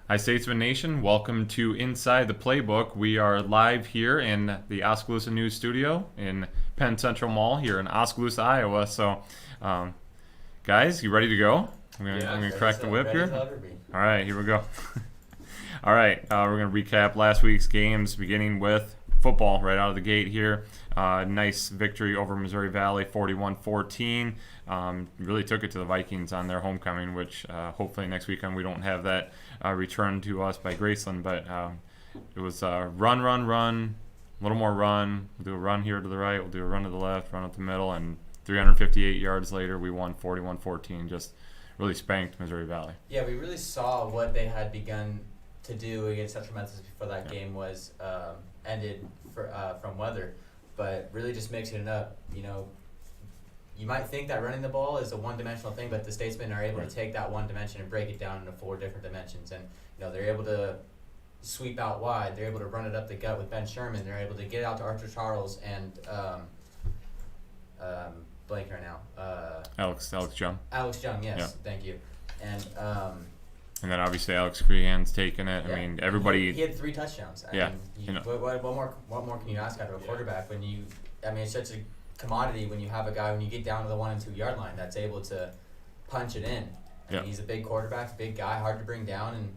Hi, Statesman Nation. Welcome to Inside the Playbook. We are live here in the Oskaloosa News Studio in Penn Central Mall here in Oskaloosa, Iowa. So, um, guys, you ready to go? I'm gonna crack the whip here. All right, here we go. All right, we're gonna recap last week's games, beginning with football right out of the gate here. Nice victory over Missouri Valley, 41-14. Really took it to the Vikings on their homecoming, which hopefully next weekend we don't have that returned to us by Graceland. But it was run, a little more run. We'll do a run here to the right, we'll do a run to the left, run up the middle, and 358 yards later, we won 41-14. Just really spanked Missouri Valley. Yeah, we really saw what they had begun to do against Central Methodist before that game was ended from weather, but really just mixing it up. You might think that running the ball is a one-dimensional thing, but the Statesmen are able to take that one dimension and break it down into 4 different dimensions. And they're able to sweep out wide. They're able to run it up the gut with Ben Sherman. They're able to get out to Archer Charles and blank right now. Alex Jung. Alex Jung, yes, thank you. And then obviously Alex Crehan's taking it. Yeah. I mean, everybody. He had 3 touchdowns. What more can you ask out of a quarterback when it's such a commodity when you have a guy when you get down to the 1 and 2 yard line that's able to punch it in. He's a big quarterback, big guy, hard to bring down, and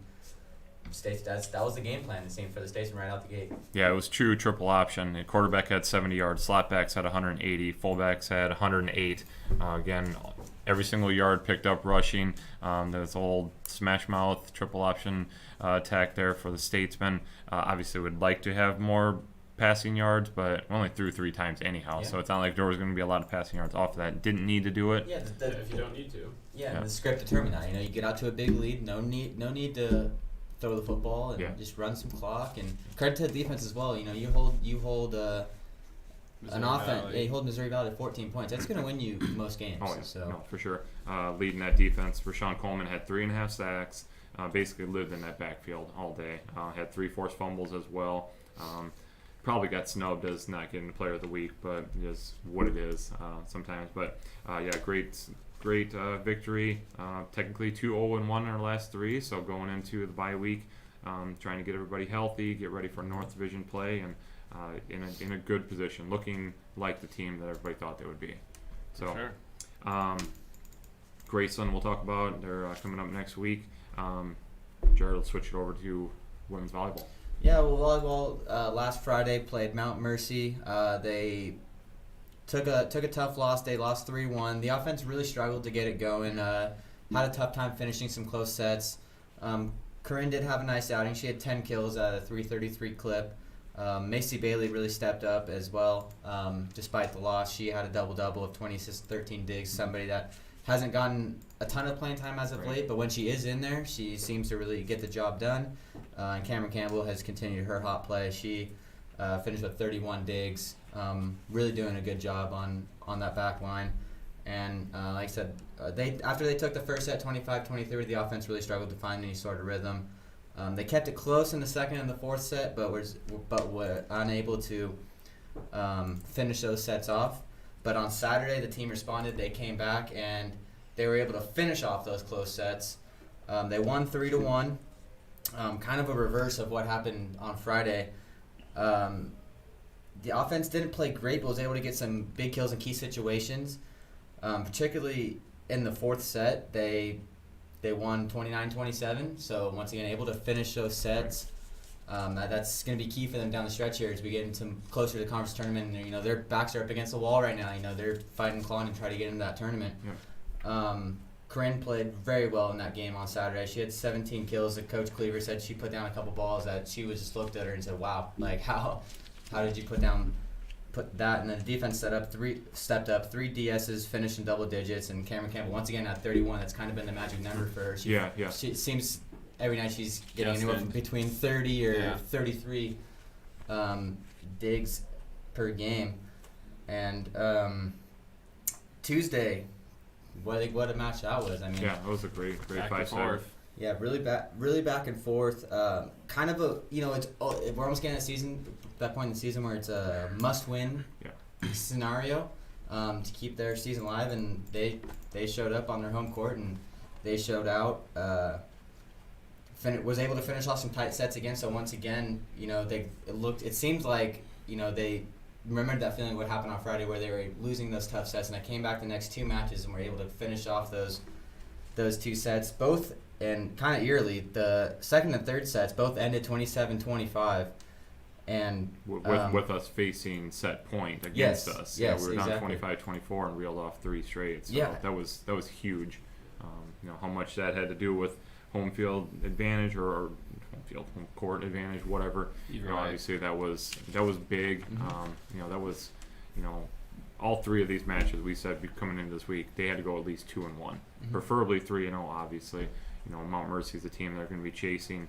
that was the game plan it seemed for the Statesmen right out the gate. Yeah, it was true triple option. The quarterback had 70 yards, slot backs had 180, fullbacks had 108. Again, every single yard picked up rushing. There's old smash mouth triple option attack there for the Statesmen. Obviously, would like to have more passing yards, but we only threw 3 times anyhow, so it's not like there was going to be a lot of passing yards off of that. Didn't need to do it. Yeah, if you don't need to. Yeah, the script determined that. You get out to a big lead, no need to throw the football and just run some clock. And credit to the defense as well. You hold an offense. Yeah, you hold Missouri Valley to 14 points. That's going to win you most games. Oh, yeah. So. No, for sure. Leading that defense, Rashawn Coleman had 3.5 sacks. Basically lived in that backfield all day. Had 3 forced fumbles as well. Probably got snubbed as not getting the player of the week, but just what it is sometimes. But great victory. Technically 2-0-1 in our last 3, so going into the bye week, trying to get everybody healthy, get ready for North Division play, and in a good position, looking like the team that everybody thought they would be. So, sure. Graceland we'll talk about. They're coming up next week. Jared will switch it over to women's volleyball. Yeah, well, volleyball last Friday played Mount Mercy. They took a tough loss. They lost 3-1. The offense really struggled to get it going. Had a tough time finishing some close sets. Corinne did have a nice outing. She had 10 kills at a 333 clip. Macy Bailey really stepped up as well. Despite the loss, she had a double-double of 20 assists, 13 digs. Somebody that hasn't gotten a ton of playing time as of late, but when she is in there, she seems to really get the job done. And Cameron Campbell has continued her hot play. She finished with 31 digs, really doing a good job on that back line. And like I said, after they took the first set 25-23, the offense really struggled to find any sort of rhythm. They kept it close in the second and the fourth set, but were unable to finish those sets off. But on Saturday, the team responded. They came back, and they were able to finish off those close sets. They won 3-1, kind of a reverse of what happened on Friday. The offense didn't play great, but was able to get some big kills in key situations. Particularly in the fourth set, they won 29-27. So once again, able to finish those sets. That's going to be key for them down the stretch here as we get into closer to the conference tournament. And, their backs are up against the wall right now. They're fighting, clawing to try to get into that tournament. Yeah. Corinne played very well in that game on Saturday. She had 17 kills. Coach Cleaver said she put down a couple balls that she was just looked at her and said, "Wow, like how did you put that?" And then the defense stepped up 3 DSs, finished in double digits, and Cameron Campbell once again at 31. That's kind of been the magic number for her. She seems every night she's getting anywhere from between 30 or 33 digs per game. And Tuesday, what a match that was. I mean, it was a great 5-7. Yeah, really back and forth. Kind of a we're almost getting that point in the season where it's a must-win scenario to keep their season alive, and they showed up on their home court and they showed out. was able to finish off some tight sets again. So once again, it seemed like, they remembered that feeling what happened on Friday where they were losing those tough sets, and they came back the next 2 matches and were able to finish off those 2 sets, both, and kind of eerily, the second and third sets both ended 27-25. And with us facing set point against us. Yes, we were down exactly. 25-24 and reeled off 3 straight. So Yeah. that was huge. How much that had to do with home field advantage or home court advantage, whatever. Obviously that was big. Mm-hmm. That was all 3 of these matches we said coming into this week they had to go at least 2-1, Mm-hmm. preferably 3-0. Obviously, Mount Mercy's the team they're going to be chasing.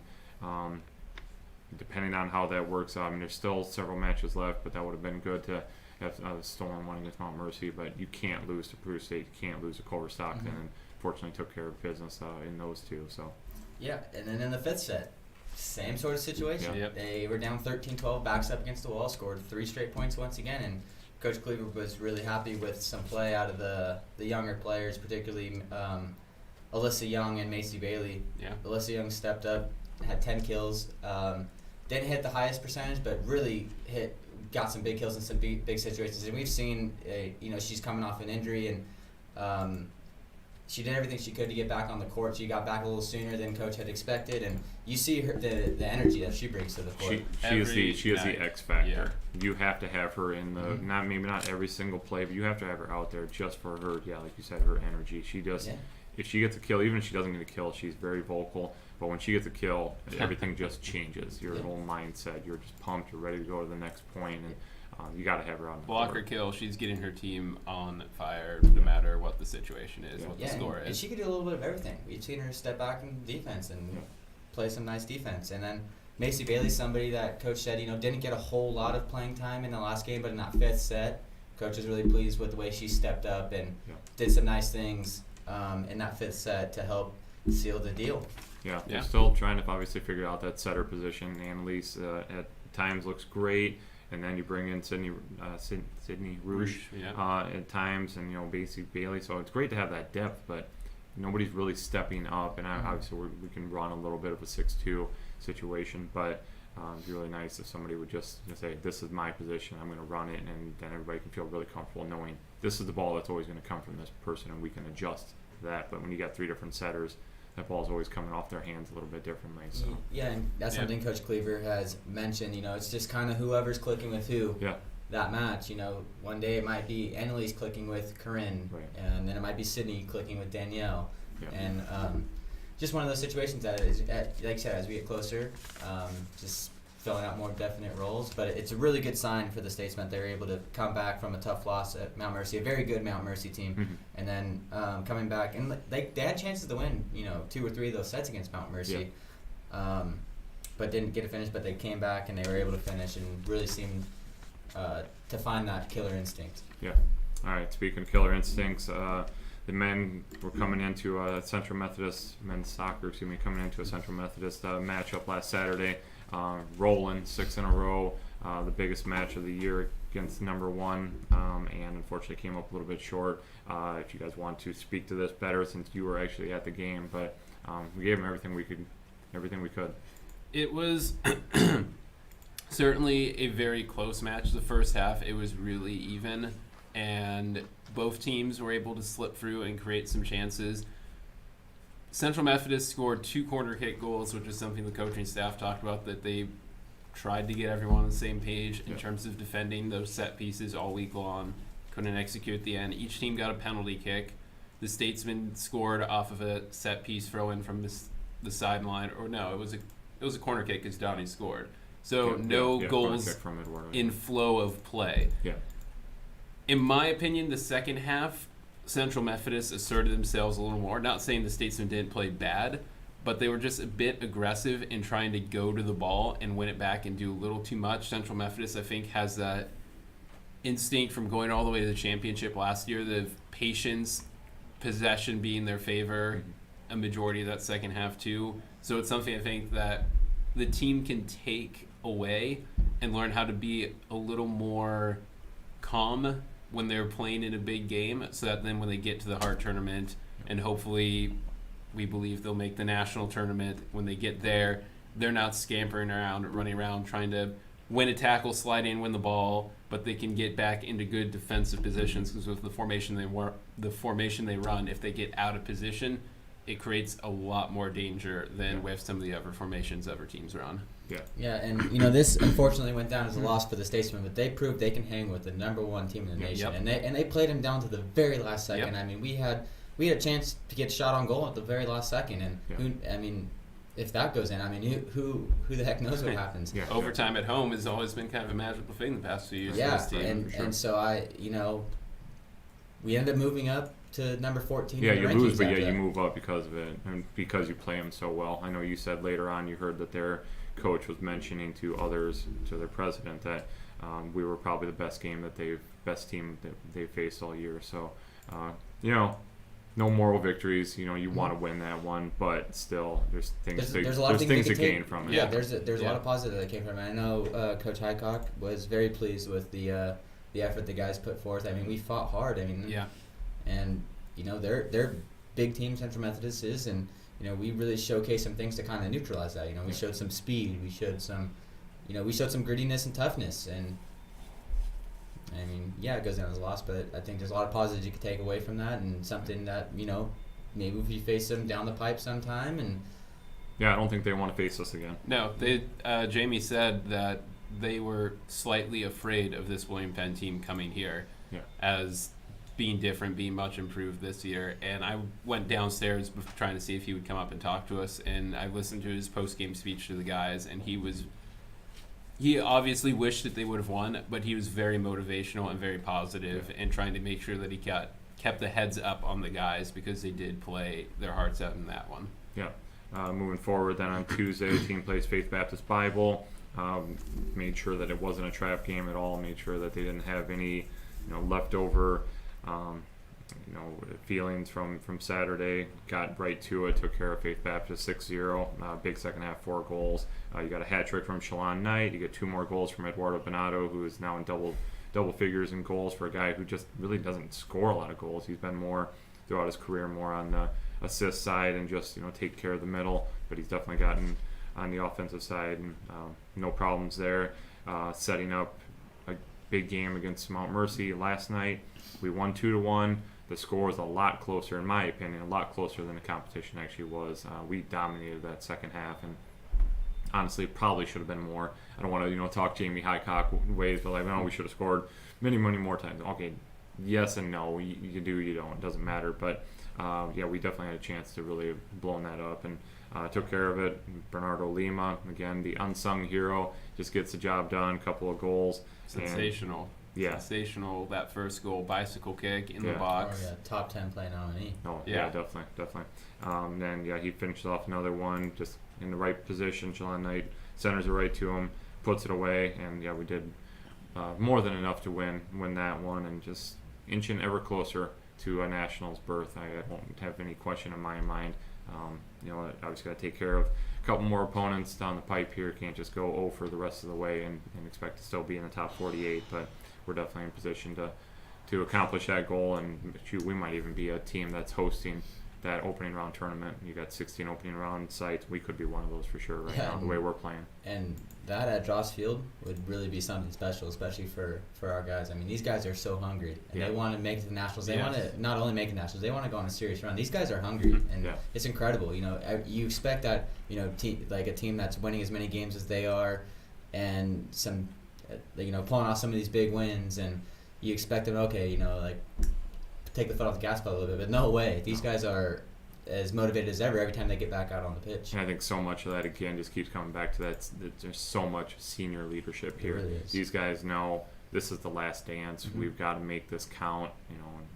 Depending on how that works out, there's still several matches left, but that would have been good to have stolen one against Mount Mercy. But you can't lose to Peru State, you can't lose to Culver Stockton, Mm-hmm. and fortunately took care of business in those 2. So Yeah, and then in the 5th set, same sort of situation. Yeah. Yep. They were down 13-12, backs up against the wall, scored 3 straight points once again, and Coach Cleaver was really happy with some play out of the younger players, particularly Alyssa Young and Macy Bailey. Yeah. Alyssa Young stepped up, had 10 kills. Didn't hit the highest percentage, but really got some big kills in some big situations. And we've seen, she's coming off an injury, and she did everything she could to get back on the court. She got back a little sooner than Coach had expected, and you see the energy that she brings to the court. she is the X factor. Yeah. You have to have her in the Mm-hmm. not every single play, but you have to have her out there just for her. Yeah, like you said, her energy. She just if she gets a kill, even if she doesn't get a kill, she's very vocal. But when she gets a kill, everything just changes. Your whole mindset. You're just pumped. You're ready to go to the next point, and you got to have her on the Block or court. kill, she's getting her team on fire no matter what the situation is, what the score and is. she could do a little bit of everything. We've seen her step back in defense and play some nice defense. And then Macy Bailey's somebody that Coach said, didn't get a whole lot of playing time in the last game, but in that 5th set, Coach was really pleased with the way she stepped up and did some nice things in that 5th set to help seal the deal. Yeah, Yeah. they're still trying to obviously figure out that setter position. Annalise at times looks great, and then you bring in Sydney Rouge Yeah. at times, and Macy Bailey. So it's great to have that depth, but nobody's really stepping up. And obviously we can run a little bit of a 6-2 situation, but it'd be really nice if somebody would just say, "This is my position. I'm going to run it," and then everybody can feel really comfortable knowing this is the ball that's always going to come from this person, and we can adjust that. But when you got 3 different setters, that ball's always coming off their hands a little bit differently. So Yeah, and that's something Coach Cleaver has mentioned. It's just kind of whoever's clicking with who that match. One day it might be Annalise clicking with Corinne, and then it might be Sydney clicking with Danielle. And just one of those situations that is, like you said, as we get closer, just filling out more definite roles. But it's a really good sign for the Statesmen. They were able to come back from a tough loss at Mount Mercy, a very good Mount Mercy team, and then coming back. And they had chances to win, 2 or 3 of those sets against Mount Mercy, but didn't get a finish. But they came back and they were able to finish and really seemed to find that killer instinct. Yeah. All right. Speaking of killer instincts, the men were coming into Central Methodist men's soccer. Coming into a Central Methodist matchup last Saturday. Rolling 6 in a row, the biggest match of the year against number 1, and unfortunately came up a little bit short. If you guys want to speak to this better, since you were actually at the game, but we gave them everything we could. It was certainly a very close match. The first half, it was really even, and both teams were able to slip through and create some chances. Central Methodist scored 2 corner kick goals, which is something the coaching staff talked about, that they tried to get everyone on the same page in terms of defending those set pieces all week long. Couldn't execute at the end. Each team got a penalty kick. The Statesmen scored off of a set piece throw in from the sideline, or no, it was a corner kick because Donnie scored. So no goals in flow of play. Yeah. In my opinion, the second half, Central Methodist asserted themselves a little more. Not saying the Statesmen didn't play bad, but they were just a bit aggressive in trying to go to the ball and win it back and do a little too much. Central Methodist, I think, has that instinct from going all the way to the championship last year, the patience, possession being their favor, a majority of that second half too. So it's something I think that the team can take away and learn how to be a little more calm when they're playing in a big game, so that then when they get to the hard tournament and hopefully We believe they'll make the national tournament. When they get there, they're not scampering around, running around, trying to win a tackle, slide in, win the ball, but they can get back into good defensive positions because with the formation they run, if they get out of position, it creates a lot more danger than with some of the other formations other teams are on. Yeah, and this unfortunately went down as a loss for the Statesmen, but they proved they can hang with the number one team in the nation, and they played them down to the very last second. I mean, we had a chance to get shot on goal at the very last second, and if that goes in, who the heck knows what happens? Overtime at home has always been kind of a magical thing the past few years. Yeah, for this team, and so we ended up moving up to number 14. Yeah, in the you lose, rankings but you move up because of it, and because you play them so well. I know you said later on you heard that their coach was mentioning to others, to their president, that we were probably the best team that they faced all year. So, no moral victories. You want to win that one, but still, there's things to gain from it. Yeah, there's a lot of positive that came from it. I know Coach Highcock was very pleased with the effort the guys put forth. I mean, we fought hard. And they're big team, Central Methodist is, and we really showcased some things to kind of neutralize that. We showed some speed, we showed some grittiness and toughness, and it goes down as a loss, but I think there's a lot of positives you could take away from that, and something that maybe if we face them down the pipe sometime, and I don't think they want to face us again. No, Jamie said that they were slightly afraid of this William Penn team coming here as being different, being much improved this year. And I went downstairs trying to see if he would come up and talk to us, and I listened to his post-game speech to the guys, and he obviously wished that they would have won, but he was very motivational and very positive and trying to make sure that he kept the heads up on the guys because they did play their hearts out in that one. Moving forward, then on Tuesday, the team plays Faith Baptist Bible. Made sure that it wasn't a trap game at all. Made sure that they didn't have any, leftover, feelings from Saturday. Got right to it. Took care of Faith Baptist 6-0. Big second half, 4 goals. You got a hat trick from Shalon Knight. You get 2 more goals from Eduardo Benato, who is now in double figures in goals for a guy who just really doesn't score a lot of goals. He's been more throughout his career more on the assist side and just take care of the middle, but he's definitely gotten on the offensive side, and no problems there. Setting up a big game against Mount Mercy last night. We won 2-1. The score was a lot closer, in my opinion, a lot closer than the competition actually was. We dominated that second half, and honestly, it probably should have been more. I don't want to talk Jamie Highcock ways, but we should have scored many more times. Okay, yes and no. You do, you don't. It doesn't matter. But we definitely had a chance to really have blown that up, and took care of it. Bernardo Lima, again, the unsung hero, just gets the job done. Couple of goals. Sensational. Sensational. That first goal, bicycle kick in the box. Oh, yeah. Top 10 play nominee. Oh, yeah, definitely. Then, he finishes off another one, just in the right position. Shalon Knight centers it right to him, puts it away, and, we did more than enough to win that one, and just inching ever closer to a Nationals berth. I won't have any question in my mind. I just got to take care of a couple more opponents down the pipe here. Can't just go 0 for the rest of the way and expect to still be in the top 48, but we're definitely in position to accomplish that goal, and we might even be a team that's hosting that opening round tournament. You got 16 opening round sites. We could be one of those for sure now, the way we're playing. And that at Dross Field would really be something special, especially for our guys. These guys are so hungry, and they want to make the Nationals. They want to not only make the Nationals, they want to go on a serious run. These guys are hungry, and it's incredible. You expect that, like a team that's winning as many games as they are, and some, pulling off some of these big wins, and you expect them, take the foot off the gas pedal a little bit, but no way. These guys are as motivated as ever every time they get back out on the pitch. And I think so much of that, again, just keeps coming back to that. There's so much senior leadership here. Really is. These guys know this is the last dance. Mm-hmm. We've got to make this count.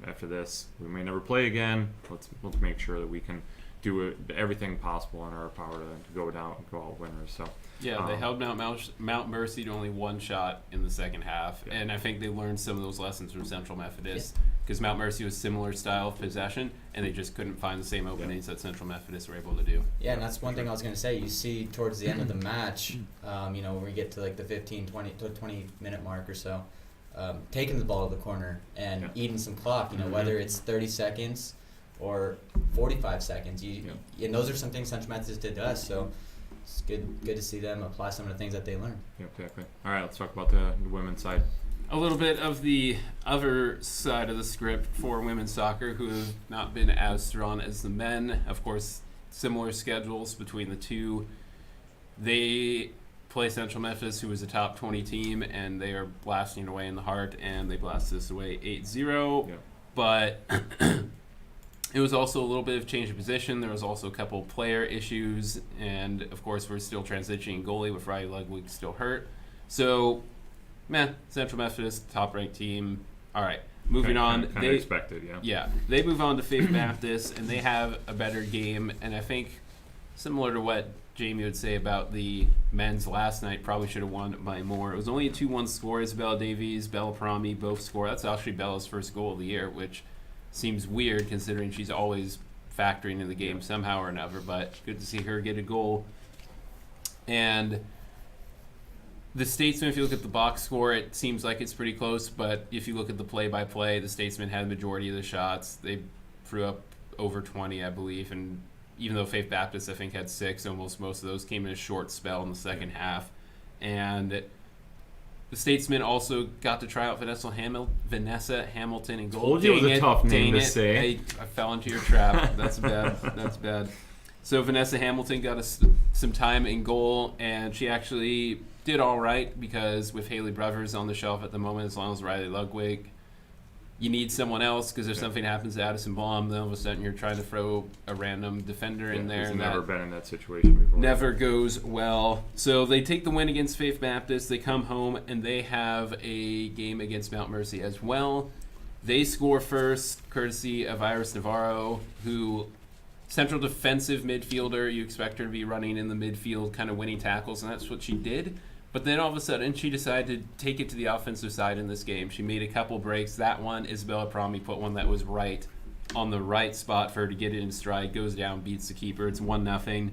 After this, we may never play again. Let's make sure that we can do everything possible in our power to go out winners. So they held Mount Mercy to only 1 shot in the second half, and I think they learned some of those lessons from Central Methodist, because Mount Mercy was similar style of possession, and they just couldn't find the same openings that Central Methodist were able to do. Yeah, and that's one thing I was going to say. You see towards the end of the match, when we get to the 15, 20 minute mark or so, taking the ball to the corner and eating some clock, whether it's 30 seconds or 45 seconds. And those are some things Central Methodist did to us. So it's good to see them apply some of the things that they learned. Yeah, exactly. All right, let's talk about the women's side. A little bit of the other side of the script for women's soccer, who have not been as strong as the men. Of course, similar schedules between the two. They play Central Methodist, who is a top 20 team, and they are blasting away in the heart, and they blasted us away 8-0. Yeah. But it was also a little bit of change of position. There was also a couple player issues, and of course, we're still transitioning goalie with Riley Ludwig still hurt. So, Central Methodist, top-ranked team. All right, moving on. Kind of expected, yeah. Yeah, they move on to Faith Baptist, and they have a better game. And I think, similar to what Jamie would say about the men's last night, probably should have won by more. It was only a 2-1 score. Isabella Davies, Bella Parami both score. That's actually Bella's first goal of the year, which seems weird considering she's always factoring in the game somehow or another. But good to see her get a goal. And the Statesman, if you look at the box score, it seems like it's pretty close, but if you look at the play-by-play, the Statesman had the majority of the shots. They threw up over 20, I believe, and even though Faith Baptist, I think, had 6, almost most of those came in a short spell in the second half. And the Statesman also got to try out Vanessa Hamilton in goal. Told you it was a tough name to say. I fell into your trap. That's bad. That's bad. So Vanessa Hamilton got us some time in goal, and she actually did all right because with Haley Brevers on the shelf at the moment, as long as Riley Ludwig, you need someone else because if something happens to Addison Blom, then all of a sudden you're trying to throw a random defender in there. He's and never been in that situation before. Never goes well. So they take the win against Faith Baptist. They come home, and they have a game against Mount Mercy as well. They score first, courtesy of Iris Navarro, who central defensive midfielder. You expect her to be running in the midfield, kind of winning tackles, and that's what she did. But then all of a sudden, she decided to take it to the offensive side in this game. She made a couple breaks. That one, Isabella Parami put one that was right on the right spot for her to get it in stride. Goes down, beats the keeper. It's 1-0.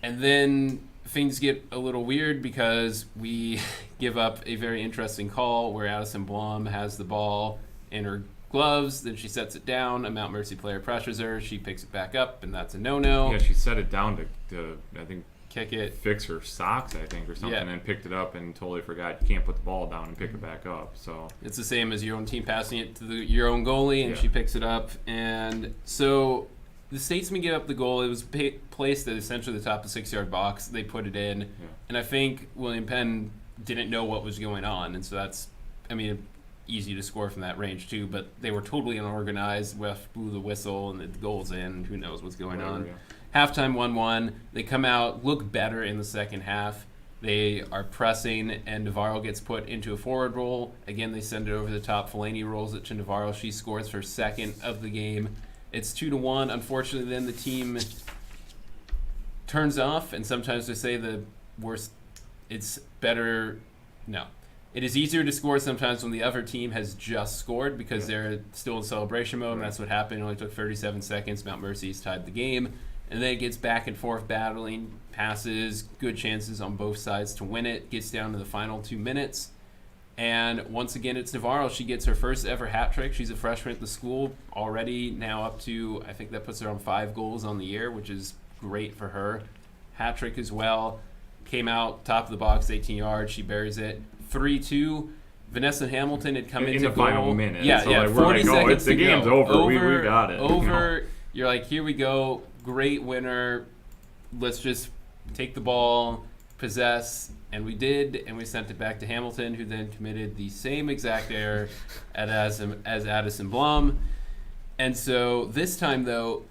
And then things get a little weird because we give up a very interesting call where Addison Blom has the ball in her gloves. Then she sets it down. A Mount Mercy player pressures her. She picks it back up, and that's a no-no. Yeah, she set it down to I think, kick it, fix her socks, I think, or something, and picked it up and totally forgot you can't put the ball down and pick it back up. So it's the same as your own team passing it to your own goalie, and she picks it up. And so the Statesmen get up the goal. It was placed at essentially the top of the 6-yard box. They put it in, and I think William Penn didn't know what was going on, and so that's, easy to score from that range too. But they were totally unorganized. Ref blew the whistle, and the goal's in. Who knows what's going on? Yeah. Halftime 1-1. They come out, look better in the second half. They are pressing, and Navarro gets put into a forward role. Again, they send it over the top. Fellaini rolls it to Navarro. She scores her second of the game. It's 2-1. Unfortunately, then the team turns off, and sometimes they say the worst. It's better. No. It is easier to score sometimes when the other team has just scored because they're still in celebration mode, and that's what happened. It only took 37 seconds. Mount Mercy's tied the game. And then it gets back and forth battling, passes, good chances on both sides to win it. Gets down to the final 2 minutes. And once again, it's Navarro. She gets her first ever hat trick. She's a freshman at the school, already now up to, I think that puts her on 5 goals on the year, which is great for her. Hat trick as well. Came out, top of the box, 18 yards. She buries it. 3-2. Vanessa Hamilton had come into the goal. Final minute. Yeah, so yeah. 40 seconds the game's to go. over. We got it. Over. You're like, here we go. Great winner. Let's just take the ball, possess, and we did, and we sent it back to Hamilton, who then committed the same exact error as Addison Blom. And so this time, though,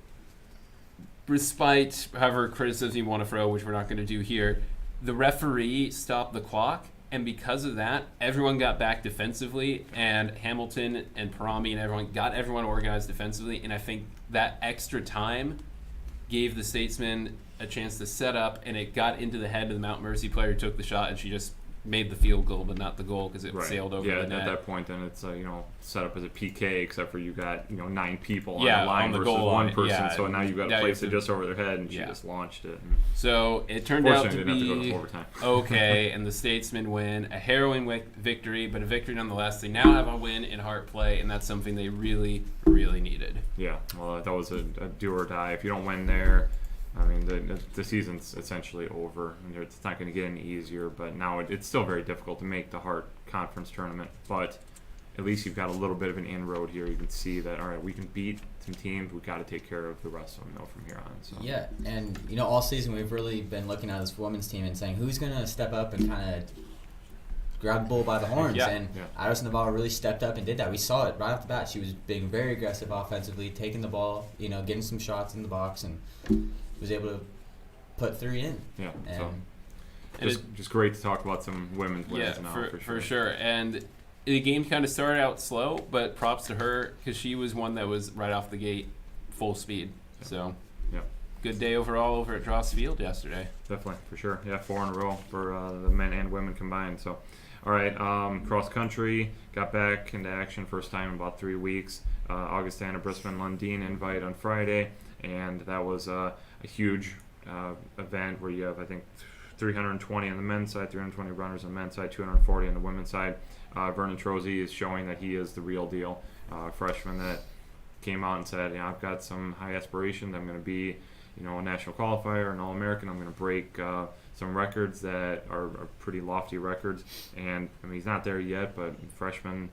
despite however criticism you want to throw, which we're not going to do here, the referee stopped the clock, and because of that, everyone got back defensively, and Hamilton and Parami and everyone got everyone organized defensively, and I think that extra time gave the Statesmen a chance to set up, and it got into the head of the Mount Mercy player who took the shot, and she just made the field goal, but not the goal because it Right. sailed over yeah, the net. at that point, then it's set up as a PK, except for you got 9 people Yeah, on the line on the versus goal one line, person. yeah, So now you've got now to you place have it to- just over their head, and she Yeah. just launched it. And So it turned out fortunately, to didn't have to go be to overtime. okay, and the Statesmen win a harrowing victory, but a victory nonetheless. They now have a win in heart play, and that's something they really, really needed. Yeah, well, that was a do or die. If you don't win there, I mean, the season's essentially over. And it's not going to get any easier, but now it's still very difficult to make the Hart Conference tournament. But at least you've got a little bit of an inroad here. You can see that, all right, we can beat some teams. We've got to take care of the rest of them, though, from here on. So. Yeah, and all season we've really been looking at this women's team and saying who's going to step up and kind of grab the bull by the horns. Yeah. And Yeah. Iris Navarro really stepped up and did that. We saw it right off the bat. She was being very aggressive offensively, taking the ball, getting some shots in the box, and was able to put 3 in. Yeah, And so And just great to talk about some women's Yeah, wins now, for sure. And the game kind of started out slow, but props to her because she was one that was right off the gate, full speed. Yeah. So, Yeah. good day overall over at Dross Field yesterday. Definitely, for sure. Yeah, 4 in a row for the men and women combined. So, all right, cross country got back into action first time in about 3 weeks. Augustana Brisbane Lundin invite on Friday, and that was a huge event where you have, I think, 320 on the men's side, 320 runners on the men's side, 240 on the women's side. Vernon Trozzi is showing that he is the real deal. Freshman that came out and said, I've got some high aspirations. I'm going to be, a national qualifier, an All-American. I'm going to break some records that are pretty lofty records. And, he's not there yet, but freshman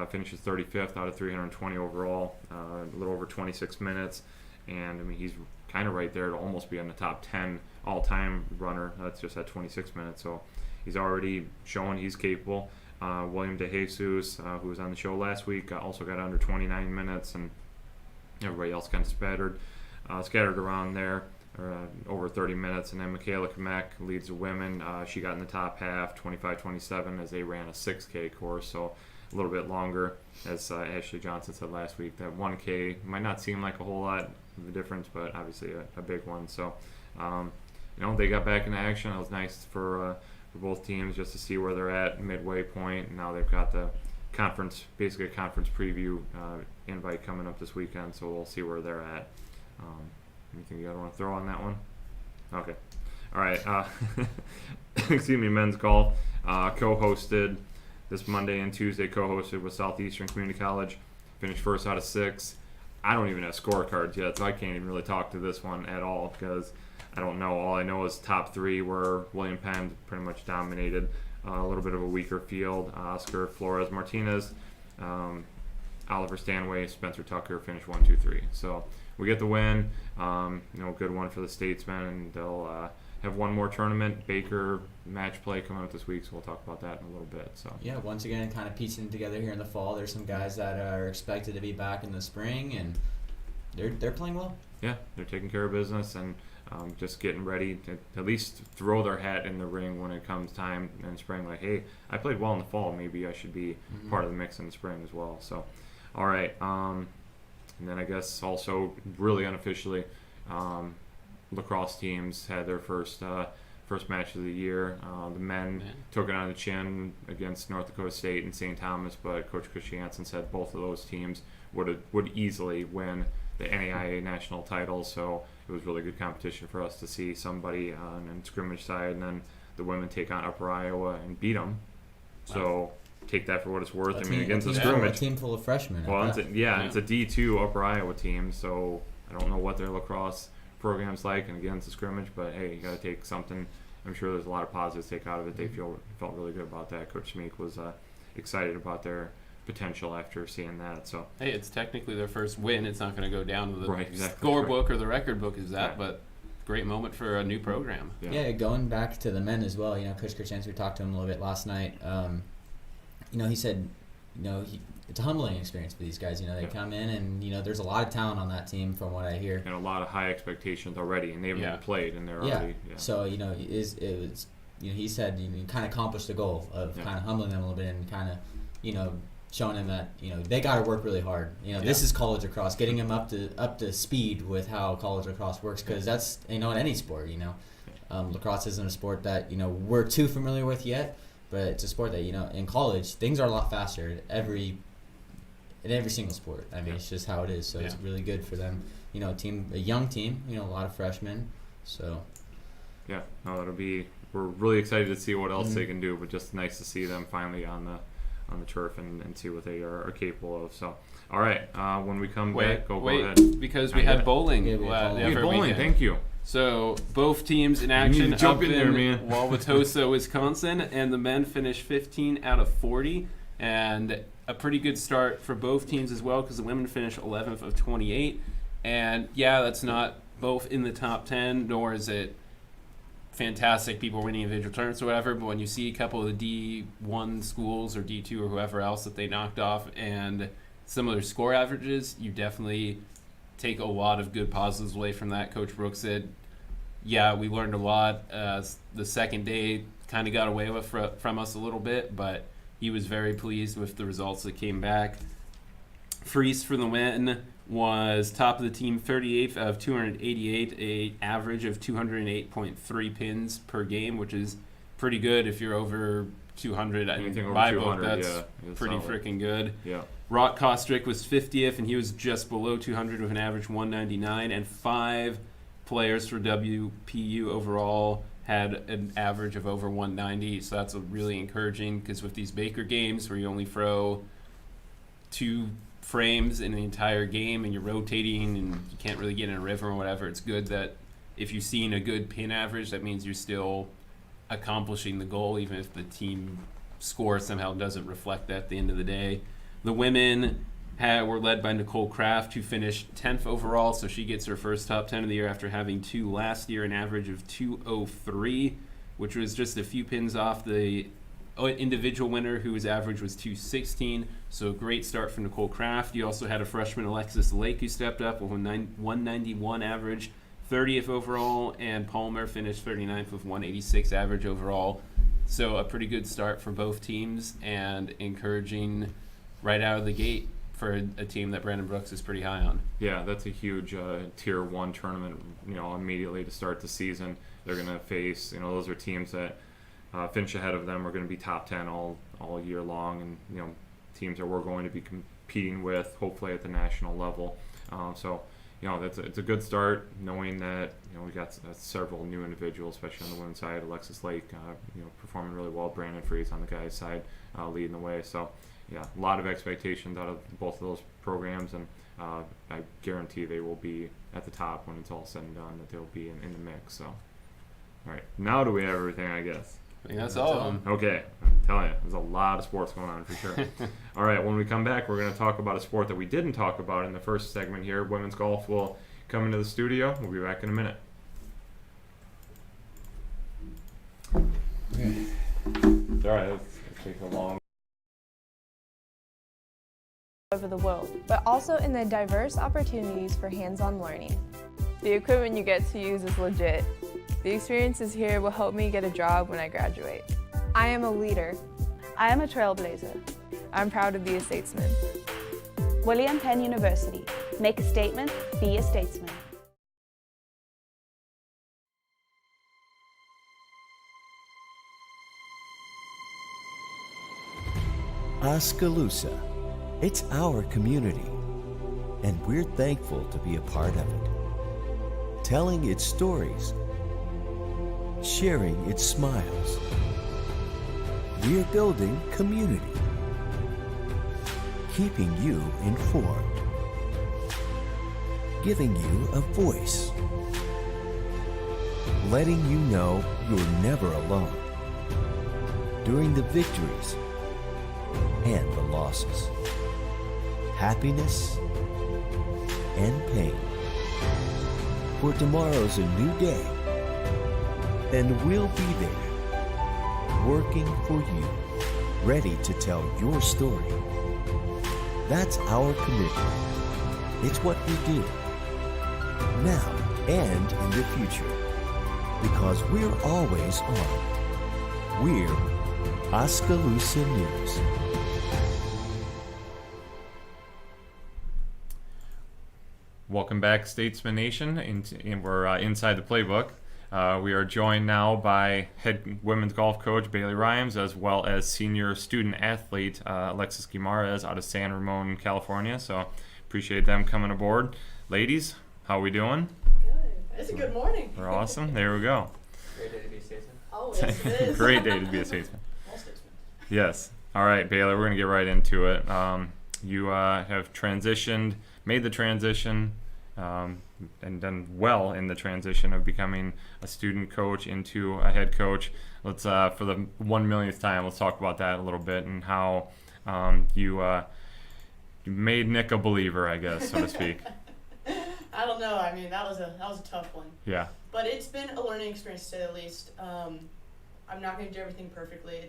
finishes 35th out of 320 overall, a little over 26 minutes. And, he's kind of right there to almost be on the top 10 all-time runner. That's just at 26 minutes. So he's already showing he's capable. William DeJesus, who was on the show last week, also got under 29 minutes, and everybody else kind of scattered around there, over 30 minutes. And then Michaela Kamek leads the women. She got in the top half, 25-27, as they ran a 6K course, so a little bit longer. As Ashley Johnson said last week, that 1K might not seem like a whole lot of a difference, but obviously a big one. So, they got back into action. It was nice for both teams just to see where they're at midway point. And now they've got the conference, basically a conference preview invite coming up this weekend, so we'll see where they're at. Anything you guys want to throw on that one? Okay. All right. Excuse me, men's golf co-hosted this Monday and Tuesday, co-hosted with Southeastern Community College. Finished first out of 6. I don't even have scorecards yet, so I can't even really talk to this one at all because I don't know. All I know is top 3 were William Penn pretty much dominated. A little bit of a weaker field. Oscar Flores Martinez, Oliver Stanway, Spencer Tucker finished 1, 2, 3. So we get the win. Good one for the Statesmen, and they'll have one more tournament. Baker match play coming up this week, so we'll talk about that in a little bit. So yeah, once again, kind of piecing it together here in the fall. There's some guys that are expected to be back in the spring, and they're playing well. Yeah, they're taking care of business and just getting ready to at least throw their hat in the ring when it comes time in spring. Like, hey, I played well in the fall. Maybe I should be part of the mix in the spring as well. So, all right. And then I guess also really unofficially, lacrosse teams had their first match of the year. The men took it on the chin against North Dakota State and St. Thomas, but Coach Christiansen said both of those teams would easily win the NAIA national title. So it was really good competition for us to see somebody on the scrimmage side, and then the women take on Upper Iowa and beat them. So take that for what it's worth. Against the scrimmage, a team full of freshmen. Well, it's a D2 Upper Iowa team, so I don't know what their lacrosse program's like and against the scrimmage, but hey, you got to take something. I'm sure there's a lot of positives to take out of it. They felt really good about that. Coach Meek was excited about their potential after seeing that. So hey, it's technically their first win. It's not going to go down to the exactly, scorebook or the record book is that, but great moment for a new program. Yeah, going back to the men as well. Coach Christiansen, we talked to him a little bit last night. He said, it's a humbling experience for these guys. They come in and there's a lot of talent on that team from what I hear, and a lot of high expectations already, and they haven't even played, and they're already. Yeah. So he said you kind of accomplished the goal of kind of humbling them a little bit and kind of showing them that they got to work really hard. This is college lacrosse, getting them up to speed with how college lacrosse works, because that's in any sport. Lacrosse isn't a sport that we're too familiar with yet. but it's a sport that, in college, things are a lot faster in every single sport. I mean, it's just how it is. So it's really good for them. A young team, a lot of freshmen. So. Yeah, no, we're really excited to see what else they can do, but just nice to see them finally on the turf and see what they are capable of. So, all right, when we come back, go ahead. Because we had bowling. Yeah, we had Bowling, weekend. thank you. So both teams in action to jump up in there, man. Wauwatosa, Wisconsin, and the men finished 15 out of 40, and a pretty good start for both teams as well because the women finished 11th of 28. And yeah, that's not both in the top 10, nor is it fantastic people winning individual tournaments or whatever, but when you see a couple of the D1 schools or D2 or whoever else that they knocked off and similar score averages, you definitely take a lot of good positives away from that. Coach Brooks said, yeah, we learned a lot. The second day kind of got away with from us a little bit, but he was very pleased with the results that came back. Freese for the win was top of the team, 38th of 288, a average of 208.3 pins per game, which is pretty good if you're over 200. Anything over by 200, book, that's yeah, pretty solid. freaking good. Yeah. Rock Kostrick was 50th, and he was just below 200 with an average 199, and 5 players for WPU overall had an average of over 190, so that's really encouraging because with these Baker games where you only throw 2 frames in the entire game and you're rotating and you can't really get in a rhythm or whatever, it's good that if you've seen a good pin average, that means you're still accomplishing the goal even if the team score somehow doesn't reflect that at the end of the day. The women were led by Nicole Kraft, who finished 10th overall, so she gets her first top 10 of the year after having 2 last year, an average of 203, which was just a few pins off the individual winner, whose average was 216. So a great start for Nicole Kraft. You also had a freshman, Alexis Lake, who stepped up with a 191 average, 30th overall, and Palmer finished 39th with 186 average overall. So a pretty good start for both teams and encouraging right out of the gate for a team that Brandon Brooks is pretty high on. Yeah, that's a huge Tier 1 tournament, immediately to start the season. They're going to face, those are teams that finish ahead of them are going to be top 10 all year long, and, teams that we're going to be competing with, hopefully at the national level. It's a good start knowing that, we got several new individuals, especially on the women's side. Alexis Lake, performing really well. Brandon Freeze on the guys' side, leading the way. So, yeah, a lot of expectations out of both of those programs, and I guarantee they will be at the top when it's all said and done, that they'll be in the mix. So, all right, now do we have everything, I guess? I think that's all of them. Okay, I'm telling you, there's a lot of sports going on for sure. All right, when we come back, we're going to talk about a sport that we didn't talk about in the first segment here. Women's golf will come into the studio. We'll be back in a minute. Okay. All right, let's take a long... over the world, but also in the diverse opportunities for hands-on learning. The equipment you get to use is legit. The experiences here will help me get a job when I graduate. I am a leader. I am a trailblazer. I'm proud to be a statesman. William Penn University. Make a statement, be a statesman. Oskaloosa. It's our community, and we're thankful to be a part of it. Telling its stories, sharing its smiles. We're building community, keeping you informed, giving you a voice, letting you know you're never alone during the victories and the losses, happiness and pain. For tomorrow's a new day, and we'll be there, working for you, ready to tell your story. That's our commitment. It's what we do, now and in the future, because we're always on. We're Oskaloosa News. Welcome back, Statesman Nation, and we're inside the playbook. We are joined now by head women's golf coach Bailey Rhymes, as well as senior student athlete Alexis Guimaraes out of San Ramon, California. So appreciate them coming aboard. Ladies, how we doing? Good. It's a good morning. We're awesome. There we go. Great day to be a statesman. Always it is. Great day to be a statesman. All statesmen. Yes. All right, Bailey, we're going to get right into it. You have made the transition, and done well in the transition of becoming a student coach into a head coach. Let's, for the 1 millionth time, let's talk about that a little bit and how you made Nick a believer, I guess, so to speak. I don't know. I mean, that was a tough one. Yeah. But it's been a learning experience to say the least. I'm not going to do everything perfectly.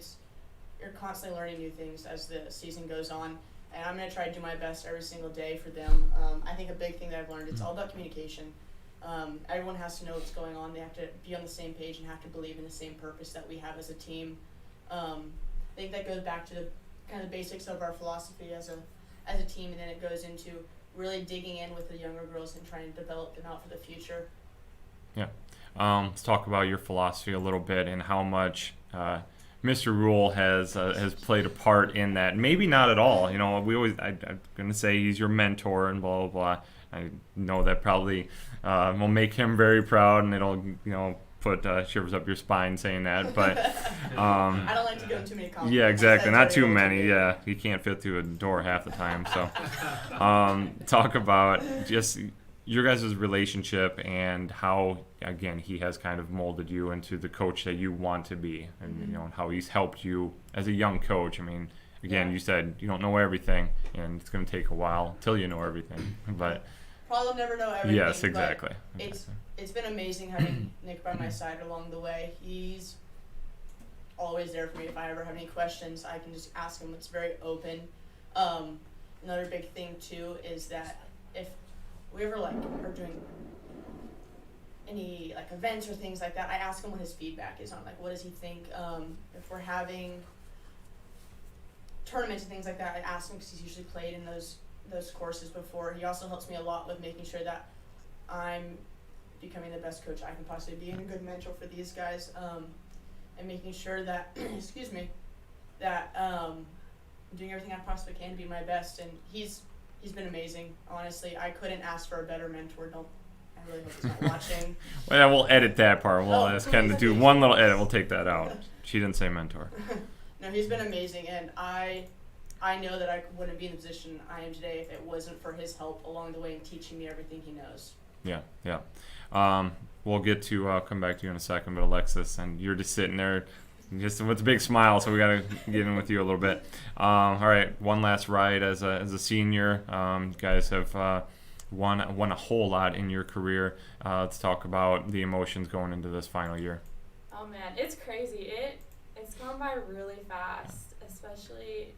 You're constantly learning new things as the season goes on, and I'm going to try to do my best every single day for them. I think a big thing that I've learned, it's all about communication. Everyone has to know what's going on. They have to be on the same page and have to believe in the same purpose that we have as a team. I think that goes back to the kind of the basics of our philosophy as a team, and then it goes into really digging in with the younger girls and trying to develop them out for the future. Yeah. Let's talk about your philosophy a little bit and how much Mr. Rule has played a part in that. Maybe not at all. You know, I'm going to say he's your mentor and blah, blah, blah. I know that probably will make him very proud, and it'll, put shivers up your spine saying that. But I don't like to go into too many comments. yeah, exactly. Not too many. Yeah, he can't fit through a door half the time. So talk about just your guys' relationship and how, again, he has kind of molded you into the coach that you want to be, and and how he's helped you as a young coach. I mean, again, you said you don't know everything, and it's going to take a while till you know everything. But probably never know everything. yes, exactly. It's been amazing having Nick by my side along the way. He's always there for me. If I ever have any questions, I can just ask him. It's very open. Another big thing too is that if we ever are doing any events or things like that, I ask him what his feedback is on what does he think. If we're having tournaments and things like that, I ask him because he's usually played in those courses before. He also helps me a lot with making sure that I'm becoming the best coach I can possibly be and a good mentor for these guys, and making sure that that I'm doing everything I possibly can to be my best. And he's been amazing. Honestly, I couldn't ask for a better mentor. I really hope he's not watching. Well, yeah, we'll edit that part. We'll ask Ken to do one little edit. We'll take that out. She didn't say mentor. No, he's been amazing, and I know that I wouldn't be in the position I am today if it wasn't for his help along the way in teaching me everything he knows. Yeah. We'll get to come back to you in a second, but Alexis, and you're just sitting there just with a big smile, so we got to get in with you a little bit. All right, one last ride as a senior. You guys have won a whole lot in your career. Let's talk about the emotions going into this final year. Oh man, it's crazy. It's gone by really fast, especially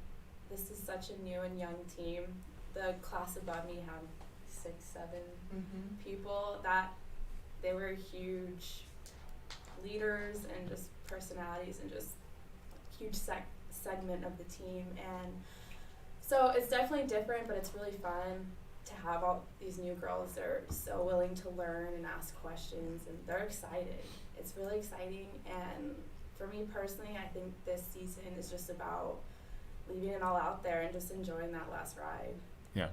this is such a new and young team. The class above me had 6-7 people that they were huge leaders and just personalities and just huge segment of the team. And so it's definitely different, but it's really fun to have all these new girls. They're so willing to learn and ask questions, and they're excited. It's really exciting, and for me personally, I think this season is just about leaving it all out there and just enjoying that last ride. Yeah.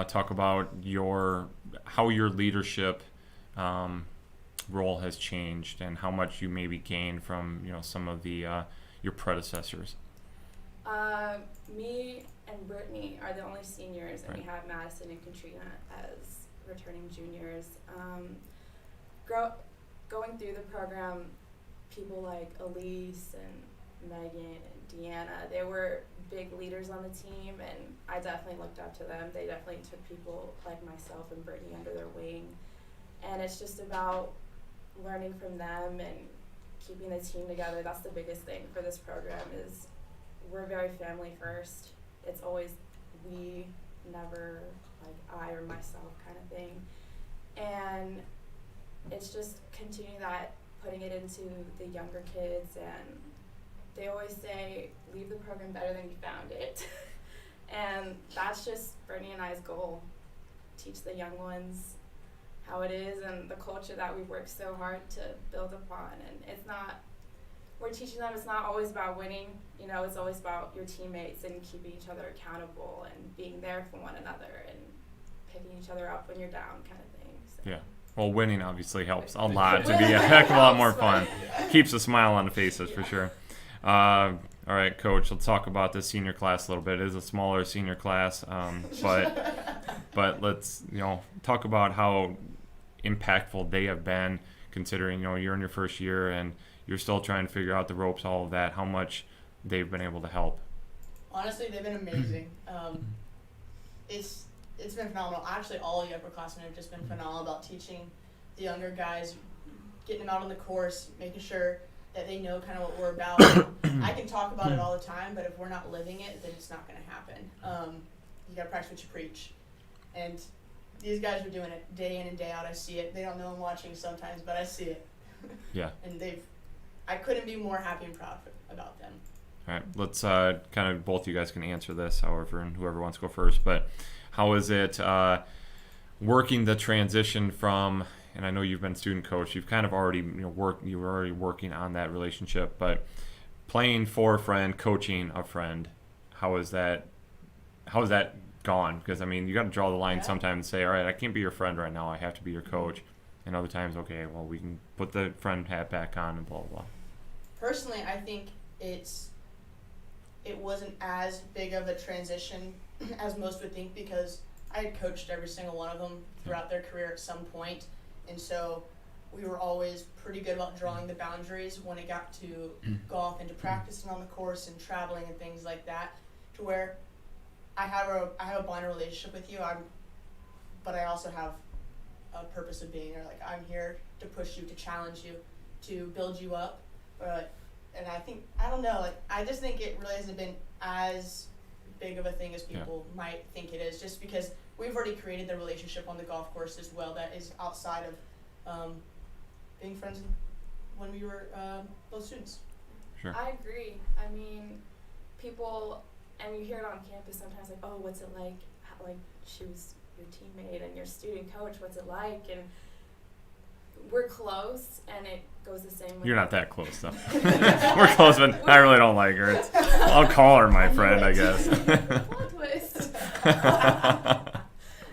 Talk about how your leadership role has changed and how much you maybe gained from some of the your predecessors. Me and Brittany are the only seniors, and right. We have Madison and Katrina as returning juniors. Going through the program, people like Elise and Megan and Deanna, they were big leaders on the team, and I definitely looked up to them. They definitely took people like myself and Brittany under their wing, and it's just about learning from them and keeping the team together. That's the biggest thing for this program is we're very family first. It's always we, never I or myself kind of thing. And it's just continuing that, putting it into the younger kids, and they always say, leave the program better than you found it. And that's just Brittany and I's goal. Teach the young ones how it is and the culture that we've worked so hard to build upon. And it's not, we're teaching them it's not always about winning, you know, it's always about your teammates and keeping each other accountable and being there for one another and picking each other up when you're down kind of thing. So. Yeah. Well, winning obviously helps a lot to be a heck of a lot more fun. Keeps a smile on the faces for sure. All right, Coach, let's talk about the senior class a little bit. It is a smaller senior class, but let's, you know, talk about how impactful they have been, considering, you know, you're in your first year and you're still trying to figure out the ropes, all of that, how much they've been able to help. Honestly, they've been amazing. It's been phenomenal. Actually, all the upperclassmen have just been phenomenal about teaching the younger guys, getting them out on the course, making sure that they know kind of what we're about. I can talk about it all the time, but if we're not living it, then it's not going to happen. You got to practice what you preach. And these guys are doing it day in and day out. I see it. They don't know I'm watching sometimes, but I see it. Yeah. And I couldn't be more happy and proud about them. All right, let's kind of, both you guys can answer this, however, and whoever wants to go first. But how is it working the transition from, and I know you've been student coach, you've kind of already, you were already working on that relationship, but playing for a friend, coaching a friend, how is that gone? Because I mean, you got to draw the line sometimes and say, all right, I can't be your friend right now, I have to be your coach. And other times, okay, well, we can put the friend hat back on and blah blah blah. Personally, I think it wasn't as big of a transition as most would think, because I had coached every single one of them throughout their career at some point, and so we were always pretty good about drawing the boundaries when it got to golf and to practicing on the course and traveling and things like that, to where I have a bond relationship with you, but I also have a purpose of being there. Like, I'm here to push you, to challenge you, to build you up. And I don't know, like, I just think it really hasn't been as big of a thing as people might think it is, just because we've already created the relationship on the golf course as well that is outside of being friends when we were both students. Sure. I agree. I mean, people, and you hear it on campus sometimes, like, oh, what's it like? How, like, she was your teammate and your student coach, what's it like? And we're close, and it goes the same way. You're not that close, though. We're close, but I really don't like her. I'll call her my friend, I guess. Plot twist.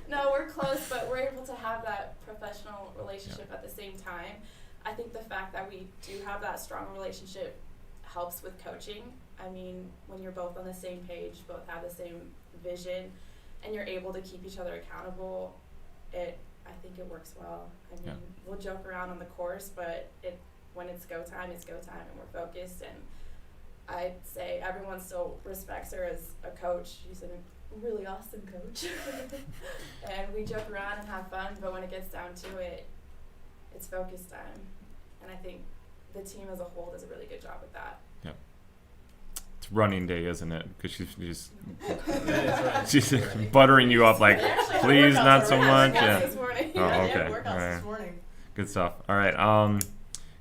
No, we're close, but we're able to have that professional relationship at the same time. I think the fact that we do have that strong relationship helps with coaching. I mean, when you're both on the same page, both have the same vision, and you're able to keep each other accountable, I think it works well. I mean, we'll joke around on the course, but when it's go time, and we're focused. And I'd say everyone still respects her as a coach. She's a really awesome coach. And we joke around and have fun, but when it gets down to it, it's focus time. And I think the team as a whole does a really good job with that. Yeah. It's running day, isn't it? Because she's buttering you up, like, please, not so much. This morning. Oh, okay. Workouts All right. this morning. Good stuff. All right.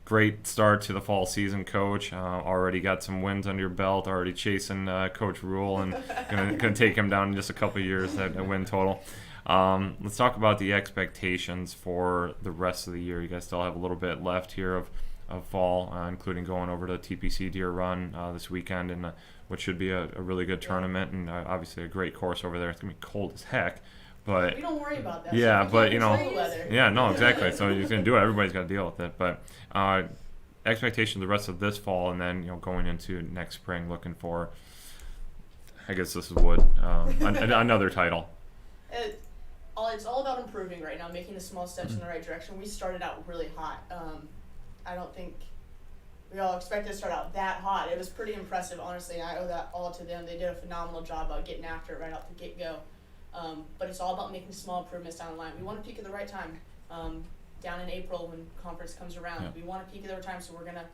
Great start to the fall season, Coach. Already got some wins under your belt. Already chasing Coach Rule, and gonna take him down in just a couple of years at a win total. Let's talk about the expectations for the rest of the year. You guys still have a little bit left here of fall, including going over to TPC Deer Run this weekend in what should be a really good tournament, and obviously a great course over there. It's gonna be cold as heck. But we don't worry about that. Yeah, but you know, yeah, no, exactly. So you're gonna do it. Everybody's got to deal with it. But expectation the rest of this fall, and then going into next spring, looking for, I guess this is another title. It's all about improving right now, making the small steps in the right direction. We started out really hot. I don't think we all expected to start out that hot. It was pretty impressive, honestly. I owe that all to them. They did a phenomenal job about getting after it right out the get-go. But it's all about making small improvements down the line. We want to peak at the right time. Down in April when conference comes around, we want to peak at the right time, so we're going to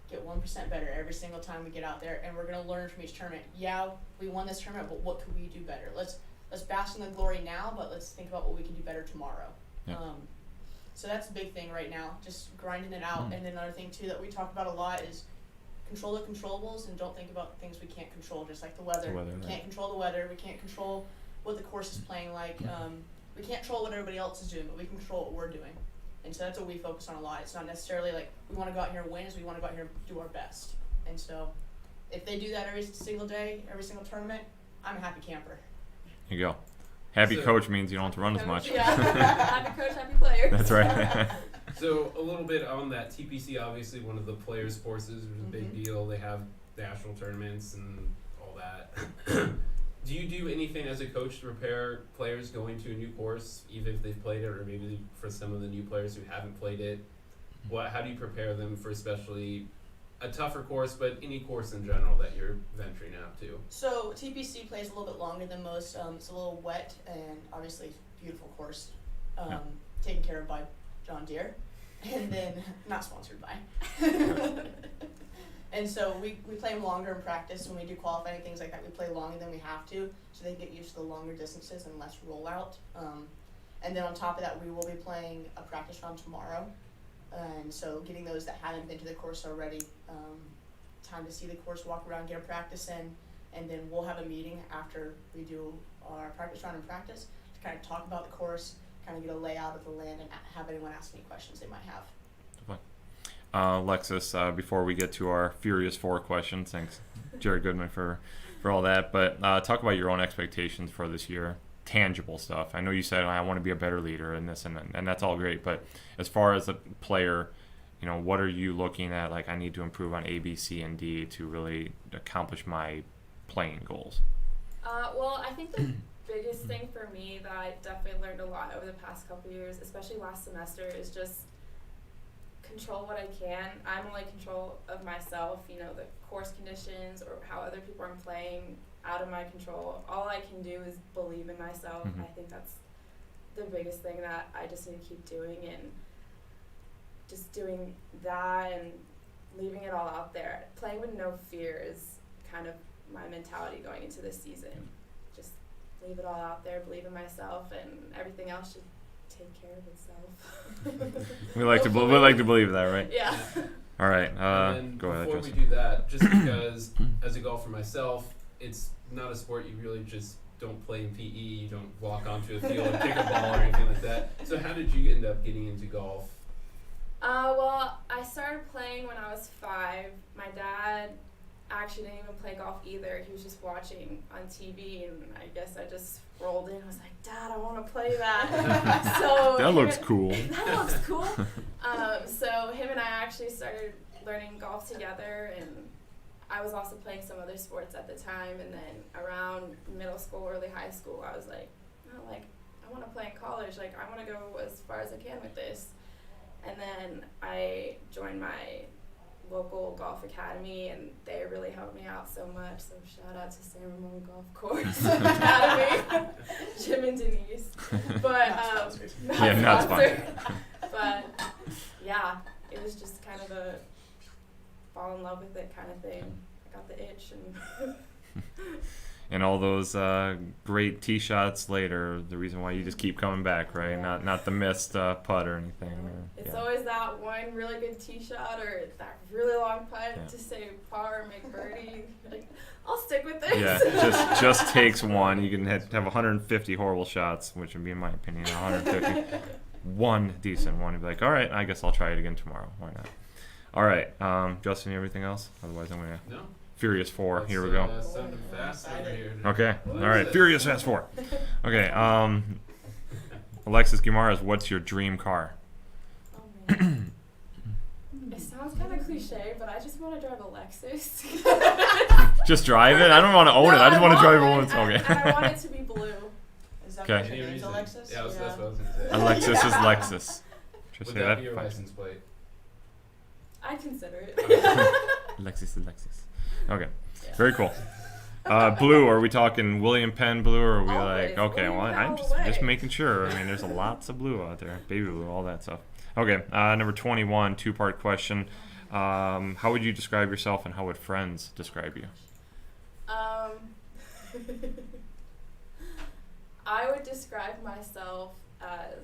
get 1% better every single time we get out there, and we're going to learn from each tournament. Yeah, we won this tournament, but what could we do better? Let's bask in the glory now, but let's think about what we can do better tomorrow. Yeah. So that's a big thing right now, just grinding it out. And then another thing, too, that we talk about a lot is control the controllables and don't think about the things we can't control, just like the weather. We can't control the weather. We can't control what the course is playing like. we can't control what everybody else is doing, but we can control what we're doing. And so that's what we focus on a lot. It's not necessarily like we want to go out here and win, we want to go out here and do our best. And so if they do that every single day, every single tournament, I'm a happy camper. Here you go. Happy So- coach means you don't have to run as much. Yeah. Happy coach, happy players. That's right. So a little bit on that, TPC, obviously one of the players' courses, is a big deal. They have national tournaments and all that. Do you do anything as a coach to prepare players going to a new course, even if they've played it, or maybe for some of the new players who haven't played it? How do you prepare them for especially a tougher course, but any course in general that you're venturing out to? So TPC plays a little bit longer than most. It's a little wet and obviously beautiful course, taken care of by John Deere, and then not sponsored by. And so we play them longer in practice. When we do qualifying, things like that, we play longer than we have to, so they get used to the longer distances and less rollout. And then on top of that, we will be playing a practice round tomorrow. And so getting those that haven't been to the course already, time to see the course, walk around, get a practice in, and then we'll have a meeting after we do our practice round in practice to kind of talk about the course, kind of get a layout of the land, and have anyone ask any questions they might have. Alexis, before we get to our Furious Four questions, thanks, Jared Goodman, for all that. But talk about your own expectations for this year, tangible stuff. I know you said I want to be a better leader and this and that's all great. But as far as a player, what are you looking at? Like, I need to improve on A, B, C, and D to really accomplish my playing goals. Well, I think the biggest thing for me that I definitely learned a lot over the past couple years, especially last semester, is just control what I can. I'm only control of myself, the course conditions or how other people are playing, out of my control. All I can do is believe in myself. I think that's the biggest thing that I just need to keep doing, and just doing that and leaving it all out there. Playing with no fear is kind of my mentality going into this season. Just leave it all out there, believe in myself, and everything else should take care of itself. We like to believe that, right? Yeah. All right. And then Go ahead, before Justin. we do that, just because as a golfer myself, it's not a sport you really just don't play in PE. You don't walk onto a field and kick a ball or anything like that. So how did you end up getting into golf? Well, I started playing when I was 5. My dad actually didn't even play golf either. He was just watching on TV, and I guess I just rolled in. I was like, Dad, I want to play that. So That looks cool. That looks cool. So him and I actually started learning golf together, and I was also playing some other sports at the time. And then around middle school, early high school, I was like, I want to play in college. Like, I want to go as far as I can with this. And then I joined my local golf academy, and they really helped me out so much. So shout out to San Ramon Golf Course Academy, Jim and Denise. But Not sponsored. Not sponsored. But yeah, it was just kind of a fall in love with it kind of thing. I got the itch, and And all those great tee shots later, the reason why you just keep coming back, right? Yeah. Not the missed putt or anything. it's always that one really good tee shot or that really long putt Yeah. to save par or make birdie. Like, I'll stick with this. Yeah, it just takes one. You can have 150 horrible shots, which would be, in my opinion, 150. One decent one. You'd be like, all right, I guess I'll try it again tomorrow. Why not? All right, Justin, everything else? Otherwise, I'm going to No. Furious 4. Let's, Here we go. Send them fast over here. Okay, all right, Furious Fast 4. Okay, Alexis Guimaraes, what's your dream car? Oh, man. It sounds kind of cliche, but I just want to drive a Lexus. Just drive it? I don't want to own it. I just want to drive it once. And Okay. I want it to be blue. Is that Okay. what your Any name's reason? Alexis? Yeah, that's what I was going to say. Alexis is Lexus. Just Would say that be your that. license plate? I'd consider it. Alexis is Lexus. Okay, Yeah. very cool. Blue, are we talking William Penn blue, or are we Always. like, okay, well, William I'm Penn all the just way. making sure. I mean, there's lots of blue out there. Baby blue, all that stuff. Okay, number 21, two-part question. How would you describe yourself, and how would friends describe you? I would describe myself as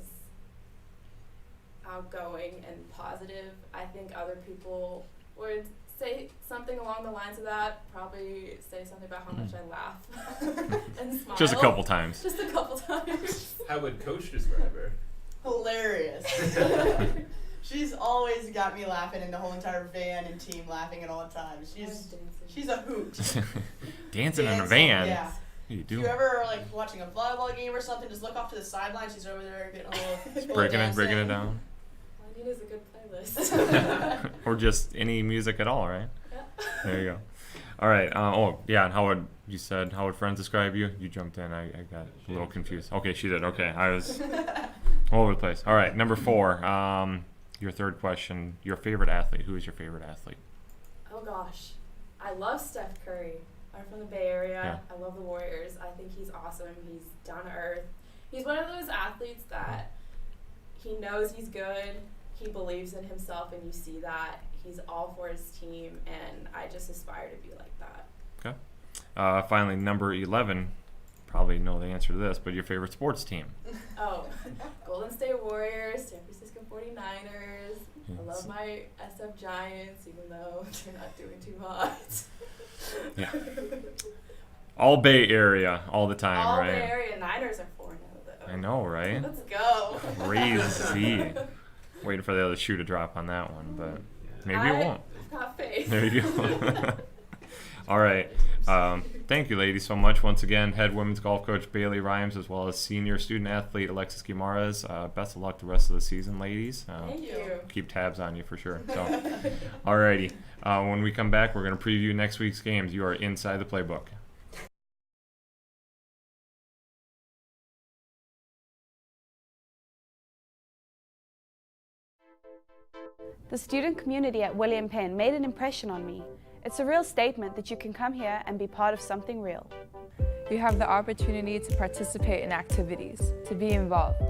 outgoing and positive. I think other people would say something along the lines of that. Probably say something about how much I laugh and smile. Just a couple times. Just a couple times. How would Coach describe her? Hilarious. She's always got me laughing, and the whole entire van and team laughing at all times. She's a hoot. Dancing in a van. Yeah. What are you If doing? you ever are like watching a volleyball game or something, just look off to the sideline. She's over there getting a little Breaking it dancing. down. All I need is a good playlist. Or just any music at all, right? Yeah. There you go. All right. And how would you said? How would friends describe you? You jumped in. I got a little confused. Okay, she did. Okay, I was all over the place. All right, number 4. Your third question. Your favorite athlete. Who is your favorite athlete? Oh gosh, I love Steph Curry. I'm from the Bay Area. Yeah. I love the Warriors. I think he's awesome. He's down to earth. He's one of those athletes that he knows he's good. He believes in himself, and you see that. He's all for his team, and I just aspire to be like that. Okay. Finally, number 11. Probably know the answer to this, but your favorite sports team. Oh, Golden State Warriors, San Francisco 49ers. I love my SF Giants, even though they're not doing too hot. Yeah. All Bay Area, all the time, All right? Bay Area Niners are 4-0, though. I know, right? Let's go. Crazy. Waiting for the other shoe to drop on that one, but maybe it won't. I've got faith. There you go. All right. Thank you, ladies, so much. Once again, head women's golf coach Bailey Rhymes, as well as senior student athlete Alexis Guimaraes. Best of luck the rest of the season, ladies. Thank you. Keep tabs on you for sure. So, all righty. When we come back, we're going to preview next week's games. You are inside the playbook. The student community at William Penn made an impression on me. It's a real statement that you can come here and be part of something real. You have the opportunity to participate in activities, to be involved,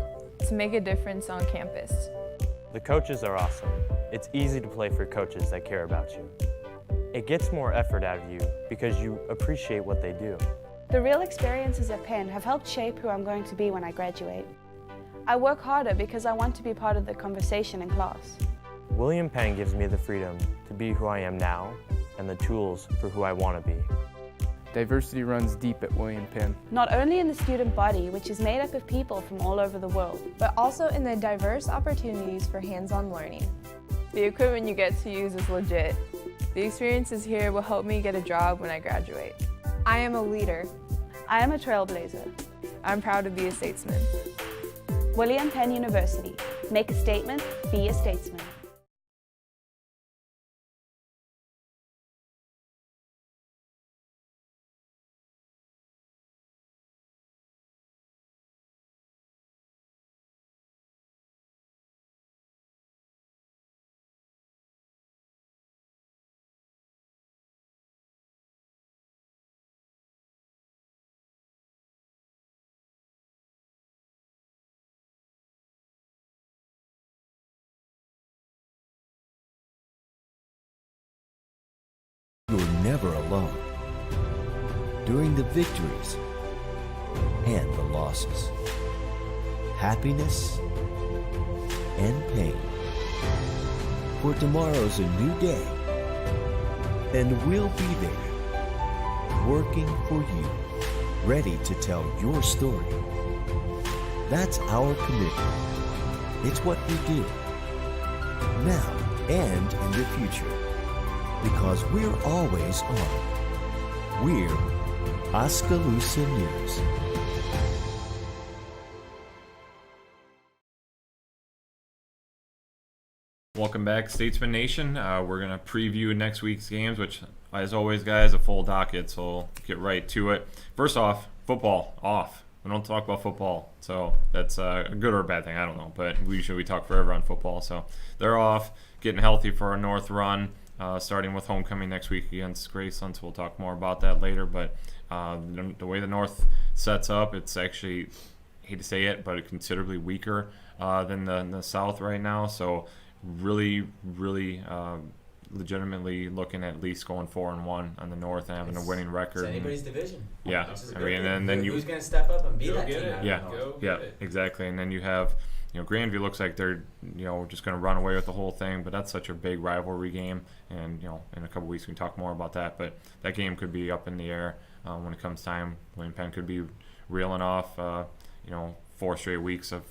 to make a difference on campus. The coaches are awesome. It's easy to play for coaches that care about you. It gets more effort out of you because you appreciate what they do. The real experiences at Penn have helped shape who I'm going to be when I graduate. I work harder because I want to be part of the conversation in class. William Penn gives me the freedom to be who I am now and the tools for who I want to be. Diversity runs deep at William Penn. Not only in the student body, which is made up of people from all over the world, but also in the diverse opportunities for hands-on learning. The equipment you get to use is legit. The experiences here will help me get a job when I graduate. I am a leader. I am a trailblazer. I'm proud to be a statesman. William Penn University. Make a statement, be a statesman. You're never alone during the victories and the losses, happiness and pain. For tomorrow's a new day, and we'll be there, working for you, ready to tell your story. That's our commitment. It's what we do, now and in the future. Because we're always on. We're Oskaloosa News. Welcome back, Statesman Nation. We're going to preview next week's games, which, as always, guys, a full docket, so we'll get right to it. First off, football off. We don't talk about football, so that's a good or a bad thing, I don't know, but usually we talk forever on football. So they're off, getting healthy for our North run. Starting with homecoming next week against Graceland, so we'll talk more about that later. But the way the North sets up, it's actually, I hate to say it, but considerably weaker than the South right now. So really legitimately looking at least going 4-1 on the North and having a winning record. It's anybody's division. Yeah, I mean, and then who's going to step up and be that team? Yeah, exactly. And then you have Grandview looks like they're just going to run away with the whole thing, but that's such a big rivalry game, and in a couple weeks we can talk more about that. But that game could be up in the air when it comes time. William Penn could be reeling off 4 straight weeks of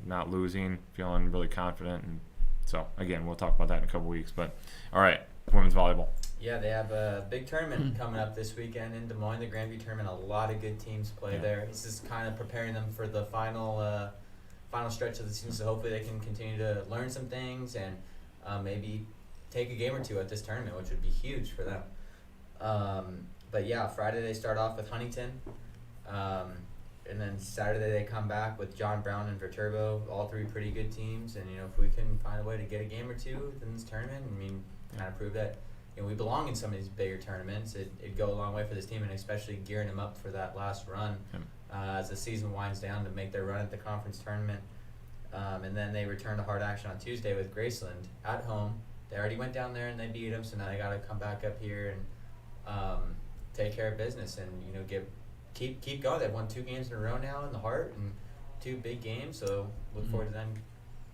not losing, feeling really confident, and so again we'll talk about that in a couple weeks. But all right, women's volleyball. Yeah, they have a big tournament coming up this weekend in Des Moines, the Grandview tournament. A lot of good teams play there. This is kind of preparing them for the final stretch of the season, so hopefully they can continue to learn some things and maybe take a game or two at this tournament, which would be huge for them. But yeah, Friday they start off with Huntington, and then Saturday they come back with John Brown and Viterbo, all 3 pretty good teams. And if we can find a way to get a game or two in this tournament, kind of prove that we belong in some of these bigger tournaments, it'd go a long way for this team, and especially gearing them up for that last run as the season winds down to make their run at the conference tournament. And then they return to hard action on Tuesday with Graceland at home. They already went down there and they beat them, so now they got to come back up here and take care of business and keep going. They've won 2 games in a row now in the Heart and 2 big games, so look forward to them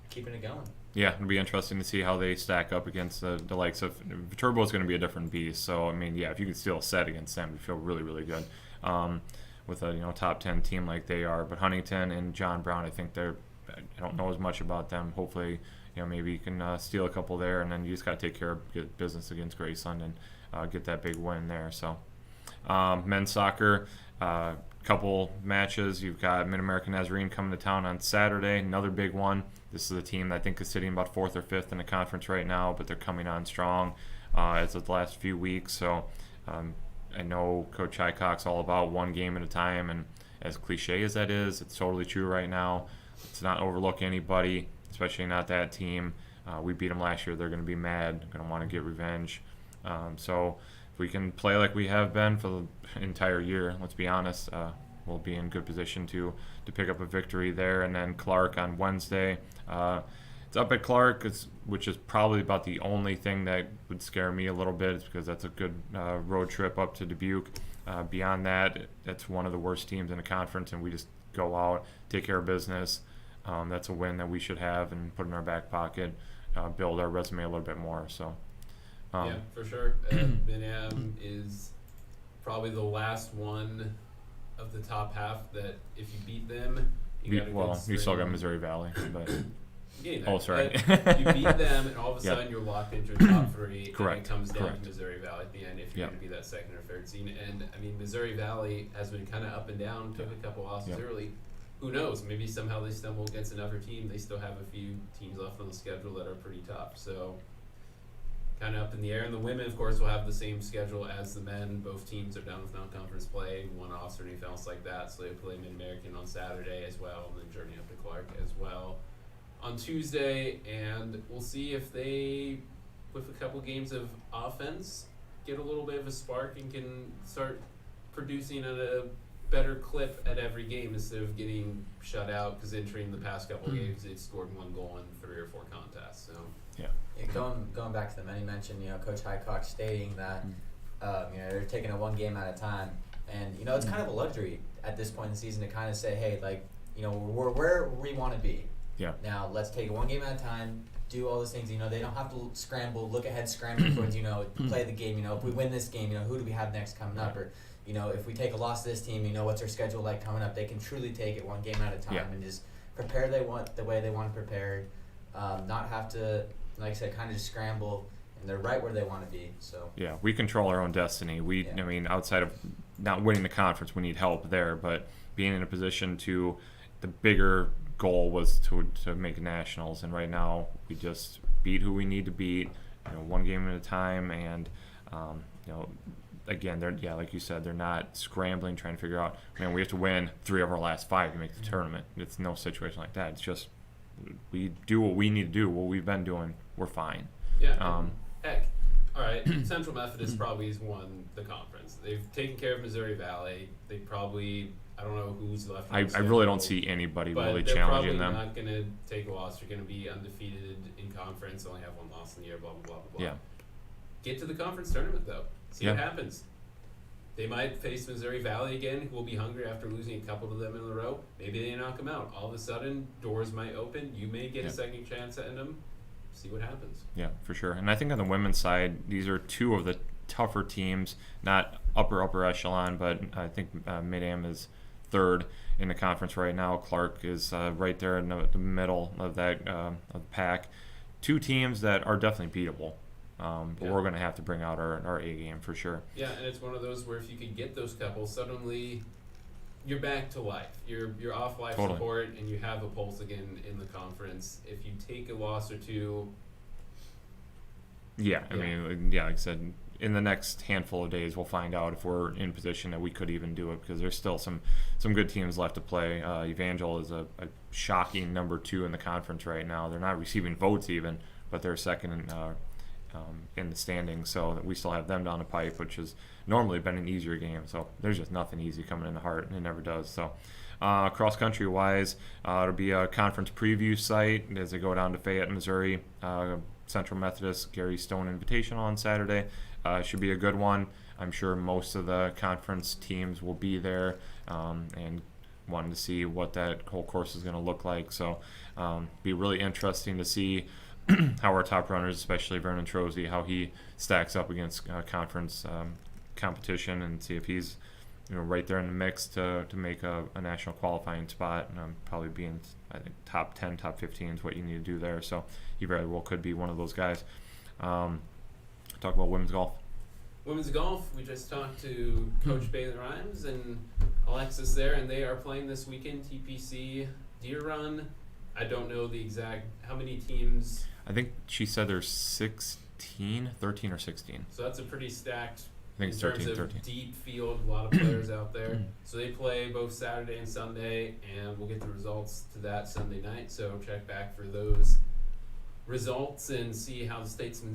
keeping it going. Yeah, it'll be interesting to see how they stack up against the likes of Viterbo. Is going to be a different beast. So if you can steal a set against them, you feel really, really good with a top 10 team like they are. But Huntington and John Brown, I think I don't know as much about them. Hopefully, maybe you can steal a couple there, and then you just got to take care of business against Graceland and get that big win there. So men's soccer. Couple matches. You've got Mid-American Nazarene coming to town on Saturday, another big one. This is a team that I think is sitting about 4th or 5th in the conference right now, but they're coming on strong as of the last few weeks. So I know Coach Highcock's all about one game at a time, and as cliche as that is, it's totally true right now. Let's not overlook anybody, especially not that team. We beat them last year. They're going to be mad. They're going to want to get revenge. So if we can play like we have been for the entire year, let's be honest, we'll be in good position to pick up a victory there. And then Clark on Wednesday. It's up at Clark, which is probably about the only thing that would scare me a little bit, is because that's a good road trip up to Dubuque. Beyond that, that's one of the worst teams in the conference, and we just go out, take care of business. That's a win that we should have and put in our back pocket, build our resume a little bit more. So, yeah, for sure. Bingham is probably the last one of the top half that if you beat them, you still got Missouri Valley, but sorry. You beat them, and all of a sudden you're locked into a top 3. Correct. And it comes down to Missouri Valley at the end if you're going to be that 2nd or 3rd seed. And Missouri Valley has been kind of up and down. Took a couple losses early. Who knows? Maybe somehow they stumble against another team. They still have a few teams left on the schedule that are pretty tough. So kind of up in the air. And the women, of course, will have the same schedule as the men. Both teams are done with non-conference play, one-offs or anything else like that. So they play Mid-American on Saturday as well, and then journey up to Clark as well on Tuesday. And we'll see if they, with a couple games of offense, get a little bit of a spark and can start producing at a better clip at every game instead of getting shut out, because entering the past couple games they've scored 1 goal in 3 or 4 contests. So going back to the men, you mentioned Coach Highcock stating that they're taking it 1 game at a time, and it's kind of a luxury at this point in the season to kind of say, hey, we're where we want to be. Yeah. Now let's take it 1 game at a time, do all those things. They don't have to scramble, look ahead, scramble towards play the game. If we win this game, who do we have next coming up, or if we take a loss to this team, what's their schedule like coming up. They can truly take it 1 game at a time and just prepare the way they want to prepare, not have to, like I said, kind of just scramble, and they're right where they want to be. So yeah, we control our own destiny. Outside of not winning the conference, we need help there, but being in a position to, the bigger goal was to make nationals, and right now we just beat who we need to beat, 1 game at a time, and again, they're like you said, they're not scrambling trying to figure out, man, we have to win 3 of our last 5 to make the tournament. It's no situation like that. It's just we do what we need to do, what we've been doing. We're fine. Yeah. Heck, all right. Central Methodist probably has won the conference. They've taken care of Missouri Valley. They probably, I don't know who's left. I really don't see anybody really challenging them. They're probably not going to take a loss. They're going to be undefeated in conference. Only have 1 loss in the year. Blah blah blah blah blah. Yeah. Get to the conference tournament though. See what happens. They might face Missouri Valley again, who will be hungry after losing a couple to them in a row. Maybe they knock them out. All of a sudden, doors might open. You may get a second chance at them. See what happens. Yeah, for sure. And I think on the women's side, these are two of the tougher teams, not upper echelon, but I think Mid-Am is third in the conference right now. Clark is right there in the middle of that of the pack. Two teams that are definitely beatable. But we're going to have to bring out our A game for sure. Yeah, and it's one of those where if you could get those couples, suddenly you're back to life. You're off life support, and you have a pulse again in the conference. If you take a loss or two. Yeah, I mean, like I said, in the next handful of days, we'll find out if we're in position that we could even do it, because there's still some good teams left to play. Evangel is a shocking number 2 in the conference right now. They're not receiving votes even, but they're second in the standings, so we still have them down the pipe, which has normally been an easier game. So there's just nothing easy coming in the Heart, and it never does. So cross country wise, it'll be a conference preview site as they go down to Fayette, Missouri. Central Methodist Gary Stone Invitational on Saturday. Should be a good one. I'm sure most of the conference teams will be there, and wanting to see what that whole course is going to look like. So be really interesting to see how our top runners, especially Vernon Trozy, how he stacks up against conference competition, and see if he's right there in the mix to make a national qualifying spot. Probably being, I think, top 10, top 15 is what you need to do there. So he very well could be one of those guys. Talk about women's golf. Women's golf, we just talked to Coach Bailey Rhymes and Alexis there, and they are playing this weekend, TPC Deer Run. I don't know the exact, how many teams? I think she said there's 13 or 16. So that's a pretty stacked, I think it's in terms 13. of deep field, a lot of players out there. So they play both Saturday and Sunday, and we'll get the results to that Sunday night. So check back for those results and see how the Statesmen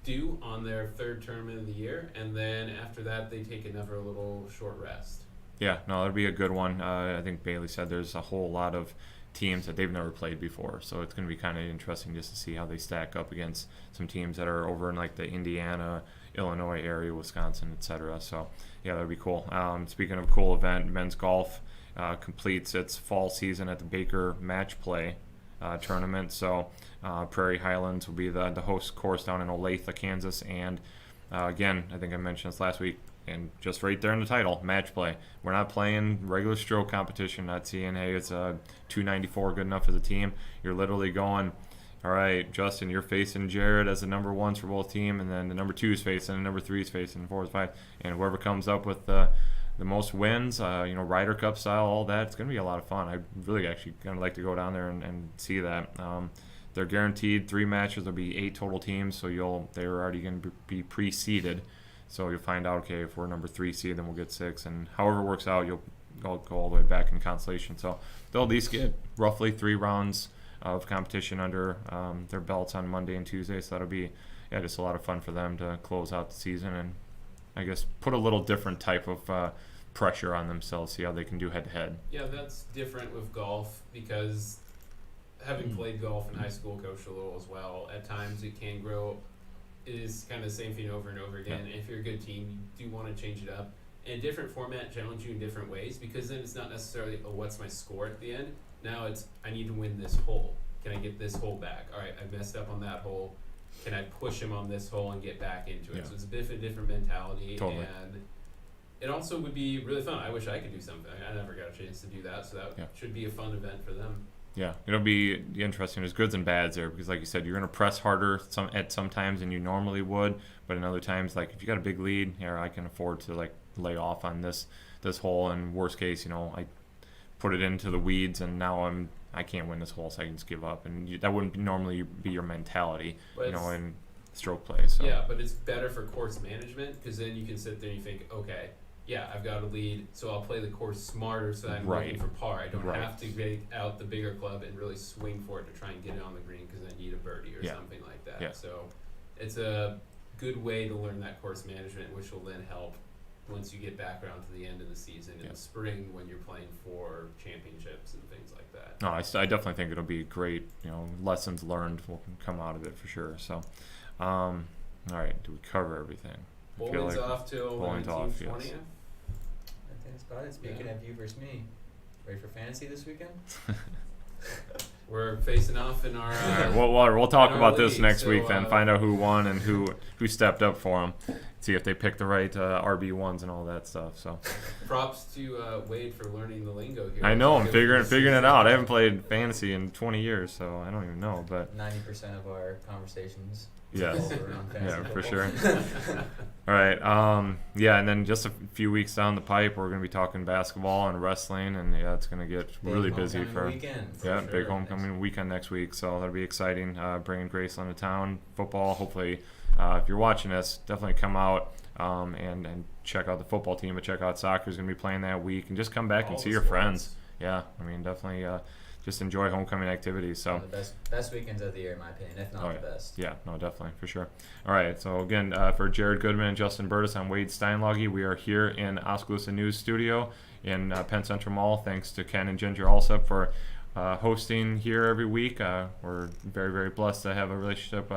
do on their third tournament of the year. And then after that, they take another little short rest. Yeah, no, that'll be a good one. I think Bailey said there's a whole lot of teams that they've never played before, so it's going to be kind of interesting just to see how they stack up against some teams that are over in like the Indiana, Illinois area, Wisconsin, etc. So yeah, that'll be cool. Speaking of cool event, men's golf completes its fall season at the Baker Match Play tournament. So Prairie Highlands will be the host course down in Olathe, Kansas, and again, I think I mentioned this last week, and just right there in the title, match play. We're not playing regular stroke competition, not seeing, hey, it's a 294 good enough as a team. You're literally going, all right, Justin, you're facing Jared as the number 1s for both team, and then the number 2 is facing, the number 3 is facing, the 4 is 5, and whoever comes up with the most wins, Ryder Cup style, all that, it's going to be a lot of fun. I really actually kind of like to go down there and see that. They're guaranteed 3 matches. There'll be 8 total teams, so they're already going to be pre-seeded. So you'll find out, okay, if we're number 3 seed, then we'll get 6, and however it works out, you'll go all the way back in consolation. So they'll at least get roughly 3 rounds of competition under their belts on Monday and Tuesday. So that'll be just a lot of fun for them to close out the season, and I guess put a little different type of pressure on themselves, see how they can do head-to-head. Yeah, that's different with golf, because having played golf in high school, coached a little as well, at times it can grow. It is kind of the same thing over and over again. Yeah. If you're a good team, you do want to change it up. In a different format, challenge you in different ways, because then it's not necessarily, what's my score at the end? Now it's, I need to win this hole. Can I get this hole back? All right, I messed up on that hole. Can I push him on this hole and get back into it? Yeah. So it's a bit of a different mentality. Totally. And it also would be really fun. I wish I could do something. I never got a chance to do that, so that should be a fun event for them. Yeah, it'll be interesting. There's goods and bads there, because like you said, you're going to press harder at some times than you normally would, but in other times, like if you got a big lead, here I can afford to like lay off on this hole, and worst case, I put it into the weeds and now I can't win this hole, so I can just give up, and that wouldn't normally be your mentality, in stroke play. So yeah, but it's better for course management, because then you can sit there and you think, okay, yeah, I've got a lead, so I'll play the course smarter so that I'm looking for par. I don't have to get out the bigger club and really swing for it to try and get it on the green because I need a birdie or something like that. Yeah. So it's a good way to learn that course management, which will then help once you get back around to the end of the season in the spring when you're playing for championships and things like that. No, I definitely think it'll be great. Lessons learned will come out of it for sure. So, all right, do we cover everything? feel Bowling's like off till bowling's 19th, off, yes. 20th. I think that's about it. Speaking Yeah. of you versus me, ready for fantasy this weekend? We're facing off in our. All right, we'll talk in our about this league, next so, week then. Find out who won and who stepped up for them. See if they picked the right RB1s and all that stuff. So Props to Wade for learning the lingo here. I know I'm Good figuring for the it out. I haven't played fantasy in 20 years, so I don't even know. But 90% of our conversations. yes, revolve around fantasy yeah, for football. sure. All right, yeah, and then just a few weeks down the pipe, we're gonna be talking basketball and wrestling, and yeah, it's gonna get Big really busy homecoming for weekend. yeah, sure. big homecoming weekend next week. So that'll be exciting. Bringing Graceland to town, football. Hopefully, if you're watching this, definitely come out and check out the football team, but check out soccer's gonna be playing that week, and just come back All and the see your sports. friends. Yeah, I mean definitely just enjoy homecoming activities. So. One of the best weekends of the year, in my opinion, if not Oh, the yeah. best. Yeah, no, definitely, for sure. All right, so again, for Jared Goodman and Justin Burtis, I'm Wade Steinloggy. We are here in Oskaloosa News Studio in Penn Central Mall. Thanks to Ken and Ginger Alsop for hosting here every week. We're very, very blessed to have a relationship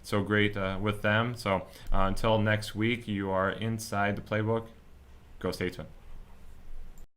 so great with them. So until next week, you are inside the playbook. Go Statesman.